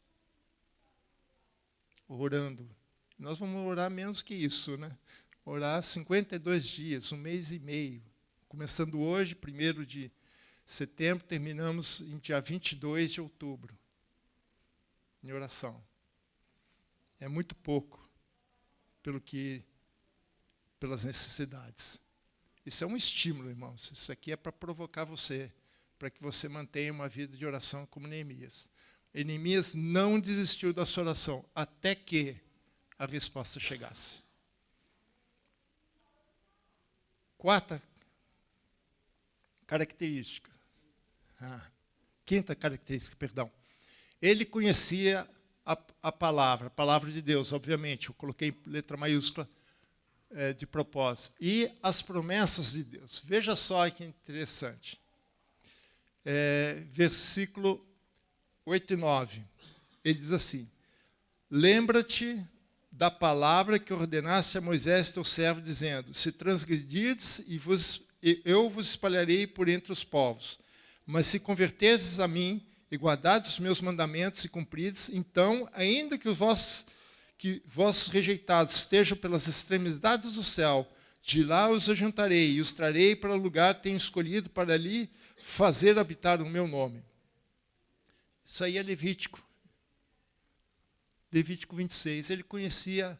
Orando. Nós vamos orar menos que isso, né? Orar 52 dias, 1 mês e meio. Começando hoje, 1º de setembro, terminamos em dia 22 de outubro. Em oração. É muito pouco pelas necessidades. Isso é um estímulo, irmãos. Isso aqui é para provocar você, para que você mantenha uma vida de oração como Neemias. E Neemias não desistiu da sua oração até que a resposta chegasse. 4ª característica. 5ª característica, perdão. Ele conhecia a palavra de Deus, obviamente. Eu coloquei em letra maiúscula de propósito. E as promessas de Deus. Veja só que interessante. Versículo 8 e 9. Ele diz assim: lembra-te da palavra que ordenaste a Moisés, teu servo, dizendo: se transgredirdes, eu vos espalharei por entre os povos. Mas se converterdes a mim, e guardardes os meus mandamentos e cumprides, então, ainda que que vossos rejeitados estejam pelas extremidades do céu, de lá os ajuntarei e os trarei para o lugar que tenho escolhido para ali fazer habitar o meu nome. Isso aí é Levítico. Levítico 26. Ele conhecia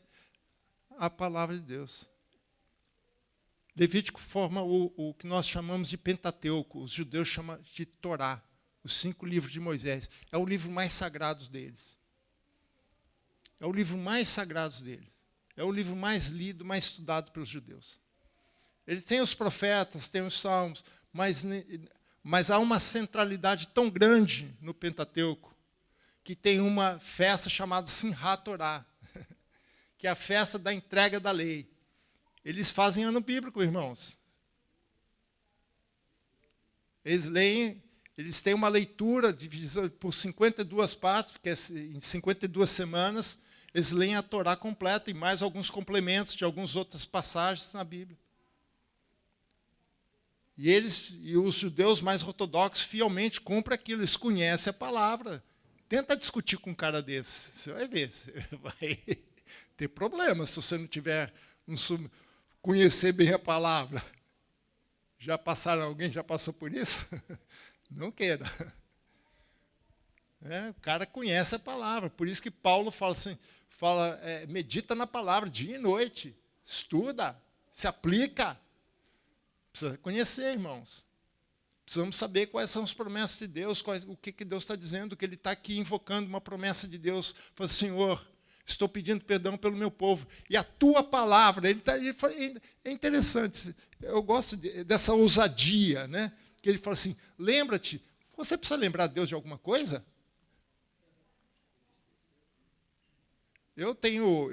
a palavra de Deus. Levítico forma o que nós chamamos de Pentateuco. Os judeus chamam de Torá, os 5 livros de Moisés. É o livro mais sagrado deles. É o livro mais sagrado deles. É o livro mais lido, mais estudado pelos judeus. Ele tem os profetas, tem os salmos, mas há uma centralidade tão grande no Pentateuco que tem uma festa chamada Simchat Torá, que é a festa da entrega da lei. Eles fazem ano bíblico, irmãos. Eles leem, eles têm uma leitura dividida por 52 partes, porque em 52 semanas eles leem a Torá completa e mais alguns complementos de algumas outras passagens na Bíblia. E os judeus mais ortodoxos fielmente cumprem aquilo, eles conhecem a palavra. Tenta discutir com um cara desse, você vai ver, você vai ter problemas se você não tiver conhecer bem a palavra. Alguém já passou por isso? Não queira. O cara conhece a palavra, por isso que Paulo fala assim, medita na palavra dia e noite, estuda, se aplica. Precisa conhecer, irmãos. Precisamos saber quais são as promessas de Deus, o que Deus está dizendo, que Ele está aqui invocando uma promessa de Deus. Fala, Senhor, estou pedindo perdão pelo meu povo. E a tua palavra, é interessante, eu gosto dessa ousadia, né? Que ele fala assim, lembra-te, você precisa lembrar Deus de alguma coisa? Eu tenho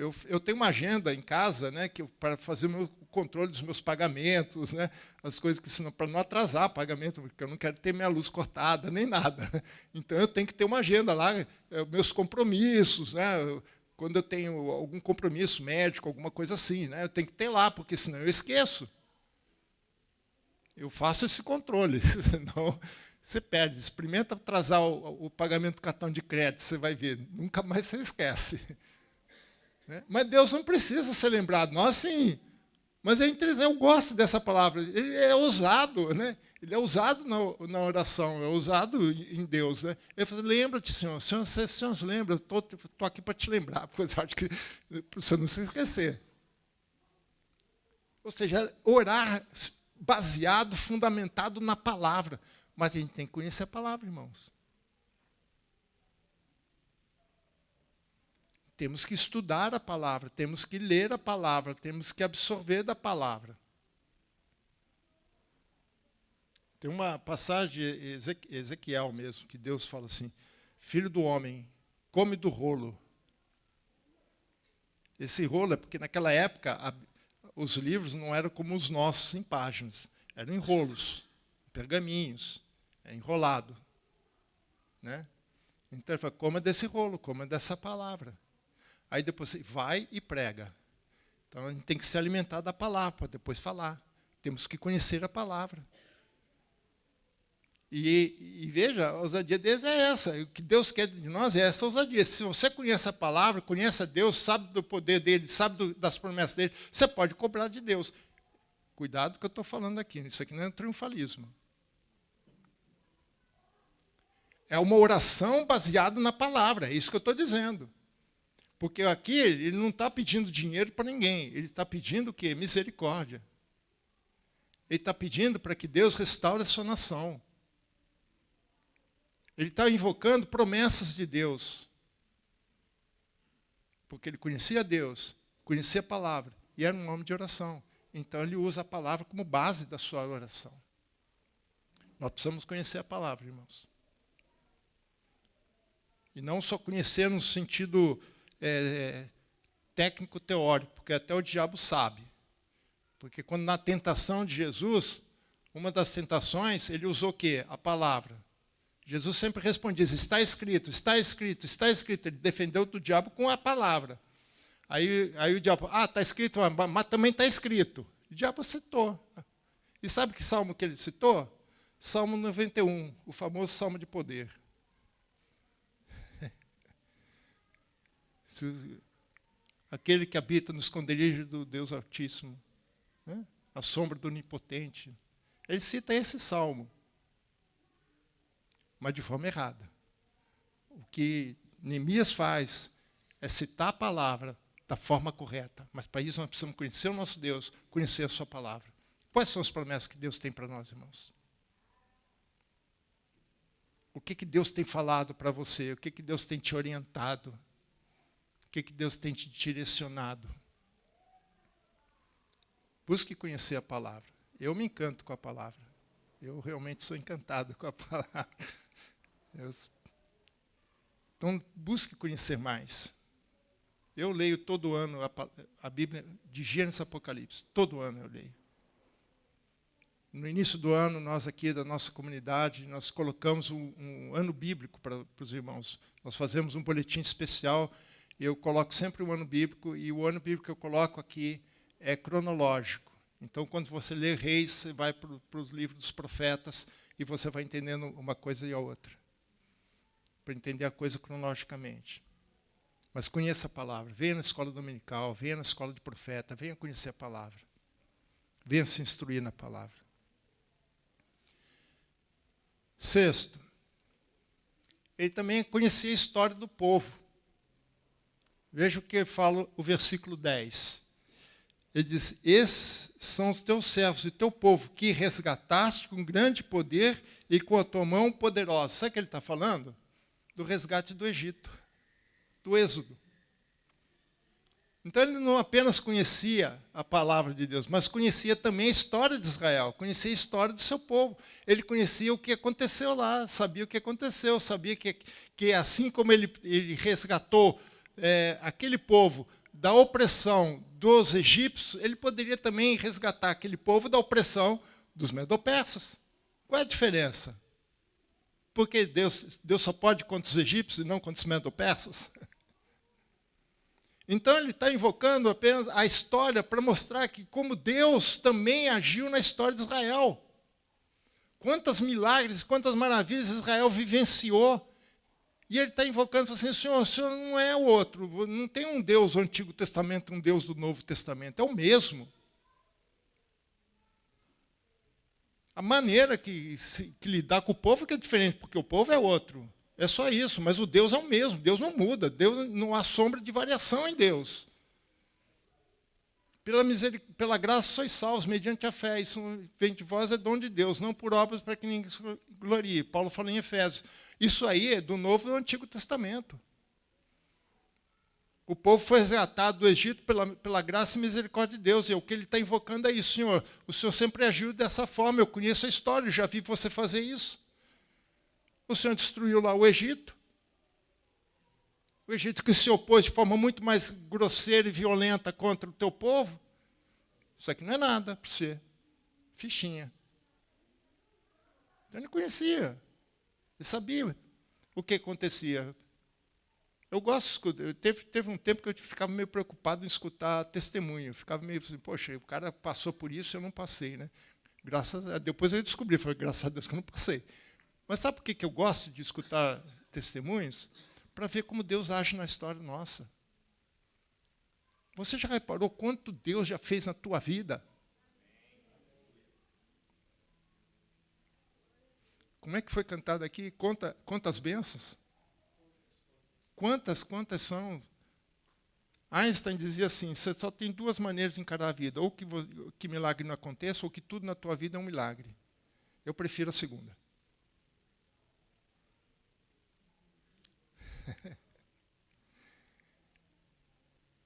uma agenda em casa, né, para fazer o meu controle dos meus pagamentos, né, as coisas que para não atrasar pagamento, porque eu não quero ter minha luz cortada, nem nada. Então, eu tenho que ter uma agenda lá, meus compromissos, né, quando eu tenho algum compromisso médico, alguma coisa assim, né, eu tenho que ter lá, porque senão eu esqueço. Eu faço esse controle, senão você perde. Experimenta atrasar o pagamento do cartão de crédito, você vai ver, nunca mais você esquece. Mas Deus não precisa ser lembrado, nós sim. Mas eu gosto dessa palavra, ele é ousado, né? Ele é ousado na oração, é ousado em Deus. Né? Ele fala, lembra-te, Senhor, se Senhor se lembra, eu estou aqui para te lembrar, porque eu acho que você não se esquecer. Ou seja, orar baseado, fundamentado na palavra. Mas a gente tem que conhecer a palavra, irmãos. Temos que estudar a palavra, temos que ler a palavra, temos que absorver da palavra. Tem uma passagem, Ezequiel mesmo, que Deus fala assim, filho do homem, come do rolo. Esse rolo é porque naquela época os livros não eram como os nossos em páginas, eram em rolos, pergaminhos, enrolado. Né? Então ele fala, coma desse rolo, coma dessa palavra. Aí depois você vai e prega. Então a gente tem que se alimentar da palavra para depois falar. Temos que conhecer a palavra. E veja, a ousadia deles é essa. O que Deus quer de nós é essa ousadia. Se você conhece a palavra, conhece a Deus, sabe do poder dele, sabe das promessas dele, você pode cobrar de Deus. Cuidado com o que eu estou falando aqui. Isso aqui não é triunfalismo. É uma oração baseada na palavra. É isso que eu estou dizendo. Porque aqui ele não está pedindo dinheiro para ninguém. Ele está pedindo o quê? Misericórdia. Ele está pedindo para que Deus restaure a sua nação. Ele está invocando promessas de Deus. Porque ele conhecia Deus, conhecia a palavra, e era um homem de oração. Então ele usa a palavra como base da sua oração. Nós precisamos conhecer a palavra, irmãos. E não só conhecer no sentido técnico-teórico, porque até o diabo sabe. Porque quando na tentação de Jesus, uma das tentações, ele usou o quê? A palavra. Jesus sempre respondia, está escrito, está escrito, está escrito. Ele defendeu do diabo com a palavra. Aí o diabo, está escrito, mas também está escrito. O diabo citou. E sabe que salmo que ele citou? Salmo 91, o famoso salmo de poder. aquele que habita no esconderijo do Deus Altíssimo, né? A sombra do Onipotente. Ele cita esse salmo, mas de forma errada. O que Neemias faz é citar a palavra da forma correta, mas para isso nós precisamos conhecer o nosso Deus, conhecer a sua palavra. Quais são as promessas que Deus tem para nós, irmãos? O que Deus tem falado para você? O que Deus tem te orientado? O que Deus tem te direcionado? Busque conhecer a palavra. Eu me encanto com a palavra. Eu realmente sou encantado com a palavra. Então, busque conhecer mais. Eu leio todo ano a Bíblia de Gênesis a Apocalipse. Todo ano eu leio. No início do ano, nós aqui da nossa comunidade, nós colocamos um ano bíblico para os irmãos. Nós fazemos um boletim especial, e eu coloco sempre o ano bíblico, e o ano bíblico que eu coloco aqui é cronológico. Então, quando você lê Reis, você vai para os livros dos profetas, e você vai entendendo uma coisa e a outra. Para entender a coisa cronologicamente. Mas conheça a palavra. Venha na escola dominical, venha na escola de profeta, venha conhecer a palavra. Venha se instruir na palavra. Sexto, ele também conhecia a história do povo. Veja o que fala o versículo 10. Ele diz, esses são os teus servos e teu povo, que resgataste com grande poder e com a tua mão poderosa. Sabe o que ele está falando? Do resgate do Egito, do Êxodo. Então ele não apenas conhecia a palavra de Deus, mas conhecia também a história de Israel, conhecia a história do seu povo. Ele conhecia o que aconteceu lá, sabia o que aconteceu, sabia que assim como ele resgatou aquele povo da opressão dos egípcios, ele poderia também resgatar aquele povo da opressão dos medo-persas. Qual é a diferença? Porque Deus só pode contra os egípcios e não contra os medo-persas? Então ele está invocando apenas a história para mostrar que como Deus também agiu na história de Israel. Quantos milagres, quantas maravilhas Israel vivenciou. E ele está invocando, assim, o Senhor não é o outro, não tem um Deus do Antigo Testamento, um Deus do Novo Testamento, é o mesmo. A maneira que lidar com o povo é diferente, porque o povo é outro. É só isso, mas o Deus é o mesmo, Deus não muda, Deus não há sombra de variação em Deus. Pela graça sois salvos, mediante a fé, isso vem de vós, é dom de Deus, não por obras para que ninguém se glorie. Paulo fala em Efésios. Isso aí é do Novo e do Antigo Testamento. O povo foi resgatado do Egito pela graça e misericórdia de Deus, e o que ele está invocando é isso, Senhor. O Senhor sempre agiu dessa forma, eu conheço a história, eu já vi você fazer isso. O Senhor destruiu lá o Egito que se opôs de forma muito mais grosseira e violenta contra o teu povo. Isso aqui não é nada para você. Fichinha. Então ele conhecia. Ele sabia o que acontecia. Eu gosto de escutar. Teve um tempo que eu ficava meio preocupado em escutar testemunho. Eu ficava meio assim, poxa, o cara passou por isso e eu não passei, né? Depois eu descobri, falei, graças a Deus que eu não passei. Mas sabe por que eu gosto de escutar testemunhos? Para ver como Deus age na história nossa. Você já reparou quanto Deus já fez na tua vida? Como é que foi cantado aqui? Conta as bênçãos. Quantas são? Einstein dizia assim, você só tem duas maneiras de encarar a vida. Ou que milagre não aconteça, ou que tudo na tua vida é um milagre. Eu prefiro a segunda.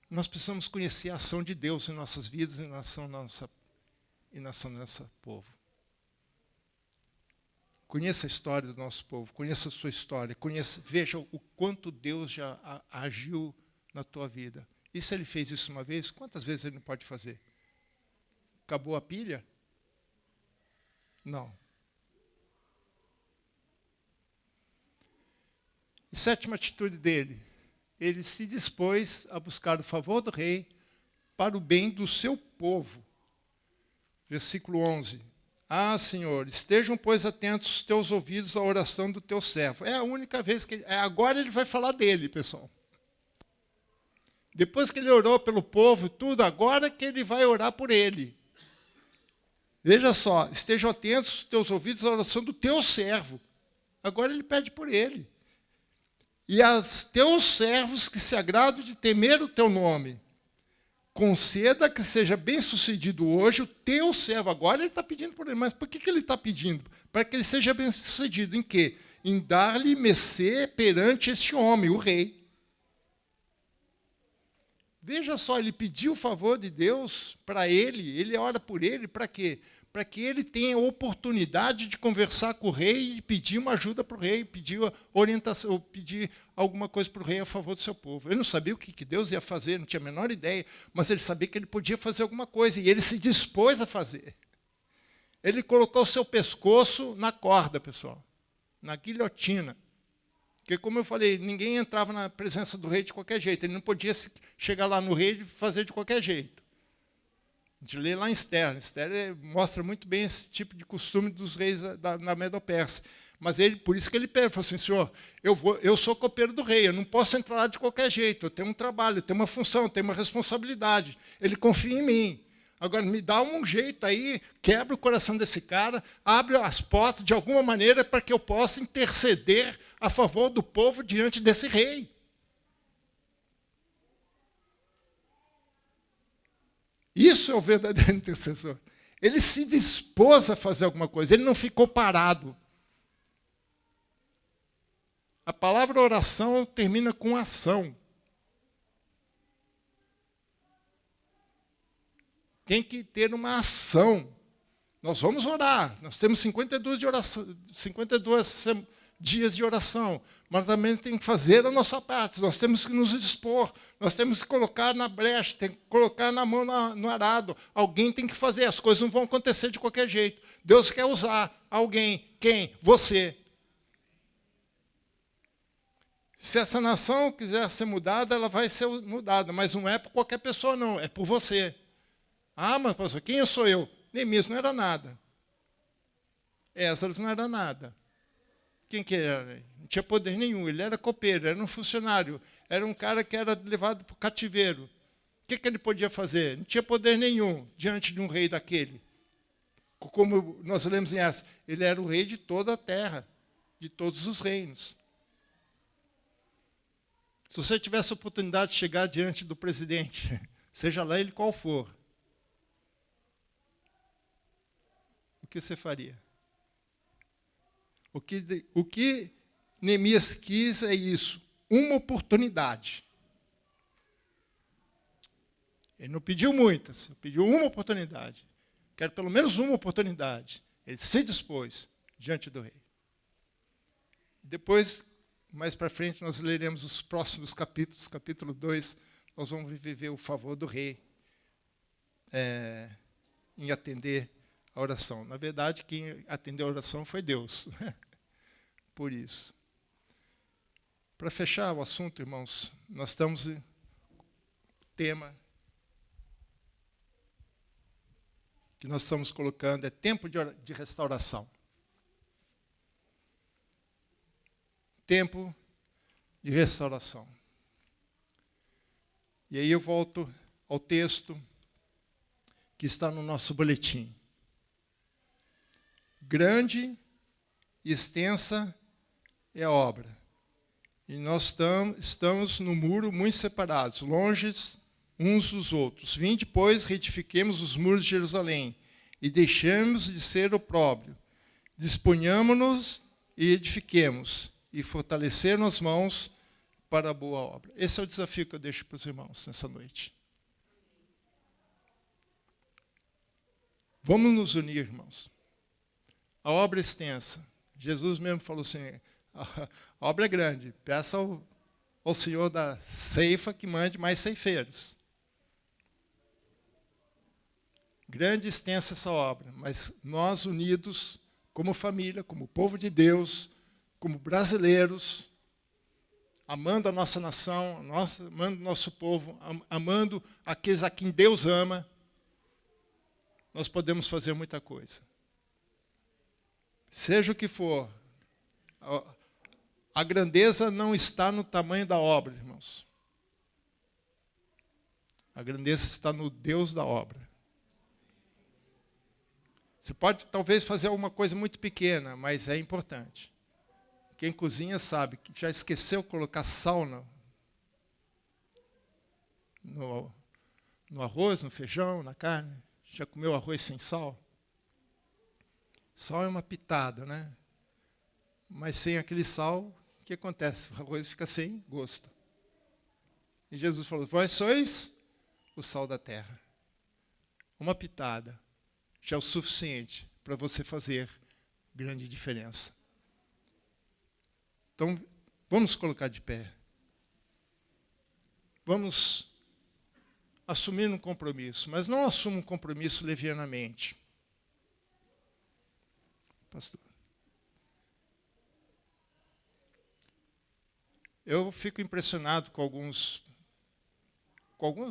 Nós precisamos conhecer a ação de Deus em nossas vidas e na ação do nosso povo. Conheça a história do nosso povo, conheça a sua história, veja o quanto Deus já agiu na tua vida. E se ele fez isso uma vez, quantas vezes ele não pode fazer? Acabou a pilha? Não. E sétima atitude dele, ele se dispôs a buscar o favor do rei para o bem do seu povo. Versículo 11. Ah, Senhor, estejam, pois, atentos os teus ouvidos à oração do teu servo. É a única vez que agora ele vai falar dele, pessoal. Depois que ele orou pelo povo e tudo, agora que ele vai orar por ele. Veja só, estejam atentos os teus ouvidos à oração do teu servo. Agora ele pede por ele. E aos teus servos que se agradam de temer o teu nome, conceda que seja bem-sucedido hoje o teu servo. Agora ele está pedindo por ele. Mas por que ele está pedindo? Para que ele seja bem-sucedido. Em quê? Em dar-lhe mercê perante este homem, o rei. Veja só, ele pediu o favor de Deus para ele ora por ele, para quê? Para que ele tenha oportunidade de conversar com o rei e pedir uma ajuda para o rei, pedir orientação, ou pedir alguma coisa para o rei a favor do seu povo. Ele não sabia o que Deus ia fazer, não tinha a menor ideia, mas ele sabia que ele podia fazer alguma coisa, e ele se dispôs a fazer. Ele colocou o seu pescoço na corda, pessoal, na guilhotina. Porque, como eu falei, ninguém entrava na presença do rei de qualquer jeito. Ele não podia chegar lá no rei e fazer de qualquer jeito. A gente lê lá em Esther. Esther mostra muito bem esse tipo de costume dos reis na Medo-Pérsia. Mas ele, por isso que ele pede, falou assim, senhor, eu sou copeiro do rei, eu não posso entrar lá de qualquer jeito. Eu tenho um trabalho, eu tenho uma função, eu tenho uma responsabilidade. Ele confia em mim. Agora, me dá um jeito aí, quebra o coração desse cara, abre as portas de alguma maneira para que eu possa interceder a favor do povo diante desse rei. Isso é o verdadeiro intercessor. Ele se dispôs a fazer alguma coisa, ele não ficou parado. A palavra oração termina com ação. Tem que ter uma ação. Nós vamos orar. Nós temos 52 dias de oração. Mas também tem que fazer a nossa parte. Nós temos que nos dispor. Nós temos que colocar na brecha. Tem que colocar na mão no arado. Alguém tem que fazer. As coisas não vão acontecer de qualquer jeito. Deus quer usar alguém. Quem? Você. Se essa nação quiser ser mudada, ela vai ser mudada. Mas não é por qualquer pessoa, não. É por você. Ah, mas pastor, quem eu sou eu? Neemias não era nada. Esdras não era nada. Quem que era? Não tinha poder nenhum. Ele era copeiro, era um funcionário. Era um cara que era levado para o cativeiro. O que ele podia fazer? Não tinha poder nenhum diante de um rei daquele. Como nós lemos em Esdras, ele era o rei de toda a terra, de todos os reinos. Se você tivesse a oportunidade de chegar diante do presidente, seja lá ele qual for, o que você faria? O que Neemias quis é isso, uma oportunidade. Ele não pediu muitas, ele pediu uma oportunidade. Quero pelo menos uma oportunidade. Ele se dispôs diante do rei. Depois, mais para frente, nós leremos os próximos capítulos, capítulo 2, nós vamos viver o favor do rei em atender a oração. Na verdade, quem atendeu a oração foi Deus. Por isso. Para fechar o assunto, irmãos, nós estamos no tema que nós estamos colocando, é tempo de restauração. Tempo de restauração. E aí eu volto ao texto que está no nosso boletim. Grande e extensa é a obra. E nós estamos no muro muito separados, longe uns dos outros. Vinde, pois, reedifiquemos os muros de Jerusalém, e deixemos de ser opróbrio. Disponhamo-nos e edifiquemos, e fortalecer as mãos para a boa obra. Esse é o desafio que eu deixo para os irmãos nessa noite. Vamos nos unir, irmãos. A obra é extensa. Jesus mesmo falou assim, a obra é grande. Peça ao Senhor da ceifa que mande mais ceifeiros. Grande e extensa essa obra, mas nós unidos como família, como povo de Deus, como brasileiros, amando a nossa nação, amando o nosso povo, amando aqueles a quem Deus ama, nós podemos fazer muita coisa. Seja o que for, a grandeza não está no tamanho da obra, irmãos. A grandeza está no Deus da obra. Você pode talvez fazer alguma coisa muito pequena, mas é importante. Quem cozinha sabe que já esqueceu colocar sal no arroz, no feijão, na carne. Já comeu arroz sem sal? Sal é uma pitada, né? Mas sem aquele sal, o que acontece? O arroz fica sem gosto. E Jesus falou, vós sois o sal da terra. Uma pitada já é o suficiente para você fazer grande diferença. Então, vamos colocar de pé. Vamos assumir um compromisso, mas não assuma um compromisso levianamente. Pastor. Eu fico impressionado com alguns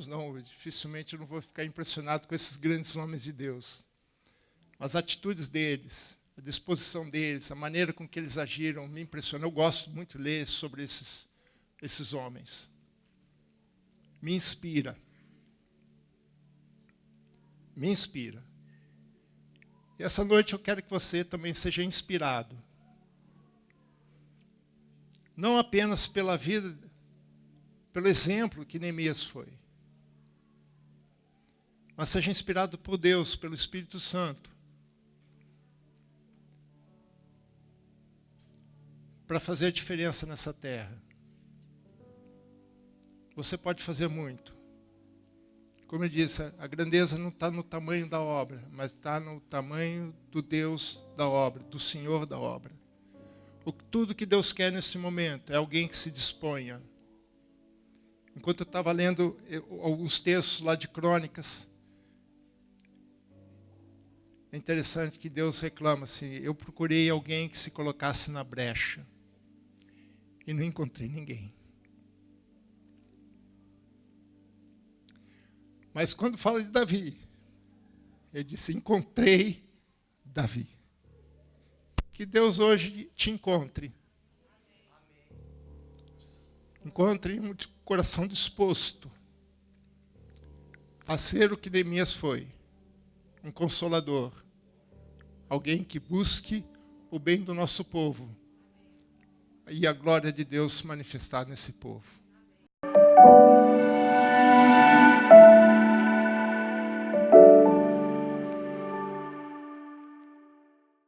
não, dificilmente eu não vou ficar impressionado com esses grandes homens de Deus. As atitudes deles, a disposição deles, a maneira com que eles agiram me impressiona. Eu gosto muito de ler sobre esses homens. Me inspira. Me inspira. E essa noite eu quero que você também seja inspirado. Não apenas pela vida, pelo exemplo que Neemias foi, mas seja inspirado por Deus, pelo Espírito Santo, para fazer a diferença nessa terra. Você pode fazer muito. Como eu disse, a grandeza não está no tamanho da obra, mas está no tamanho do Deus da obra, do Senhor da obra. Tudo que Deus quer nesse momento é alguém que se disponha. Enquanto eu estava lendo alguns textos lá de Crônicas, é interessante que Deus reclama assim, eu procurei alguém que se colocasse na brecha e não encontrei ninguém. Mas quando fala de Davi, ele disse, encontrei Davi. Que Deus hoje te encontre. Encontre um coração disposto a ser o que Neemias foi. Um consolador. Alguém que busque o bem do nosso povo. E a glória de Deus se manifestar nesse povo.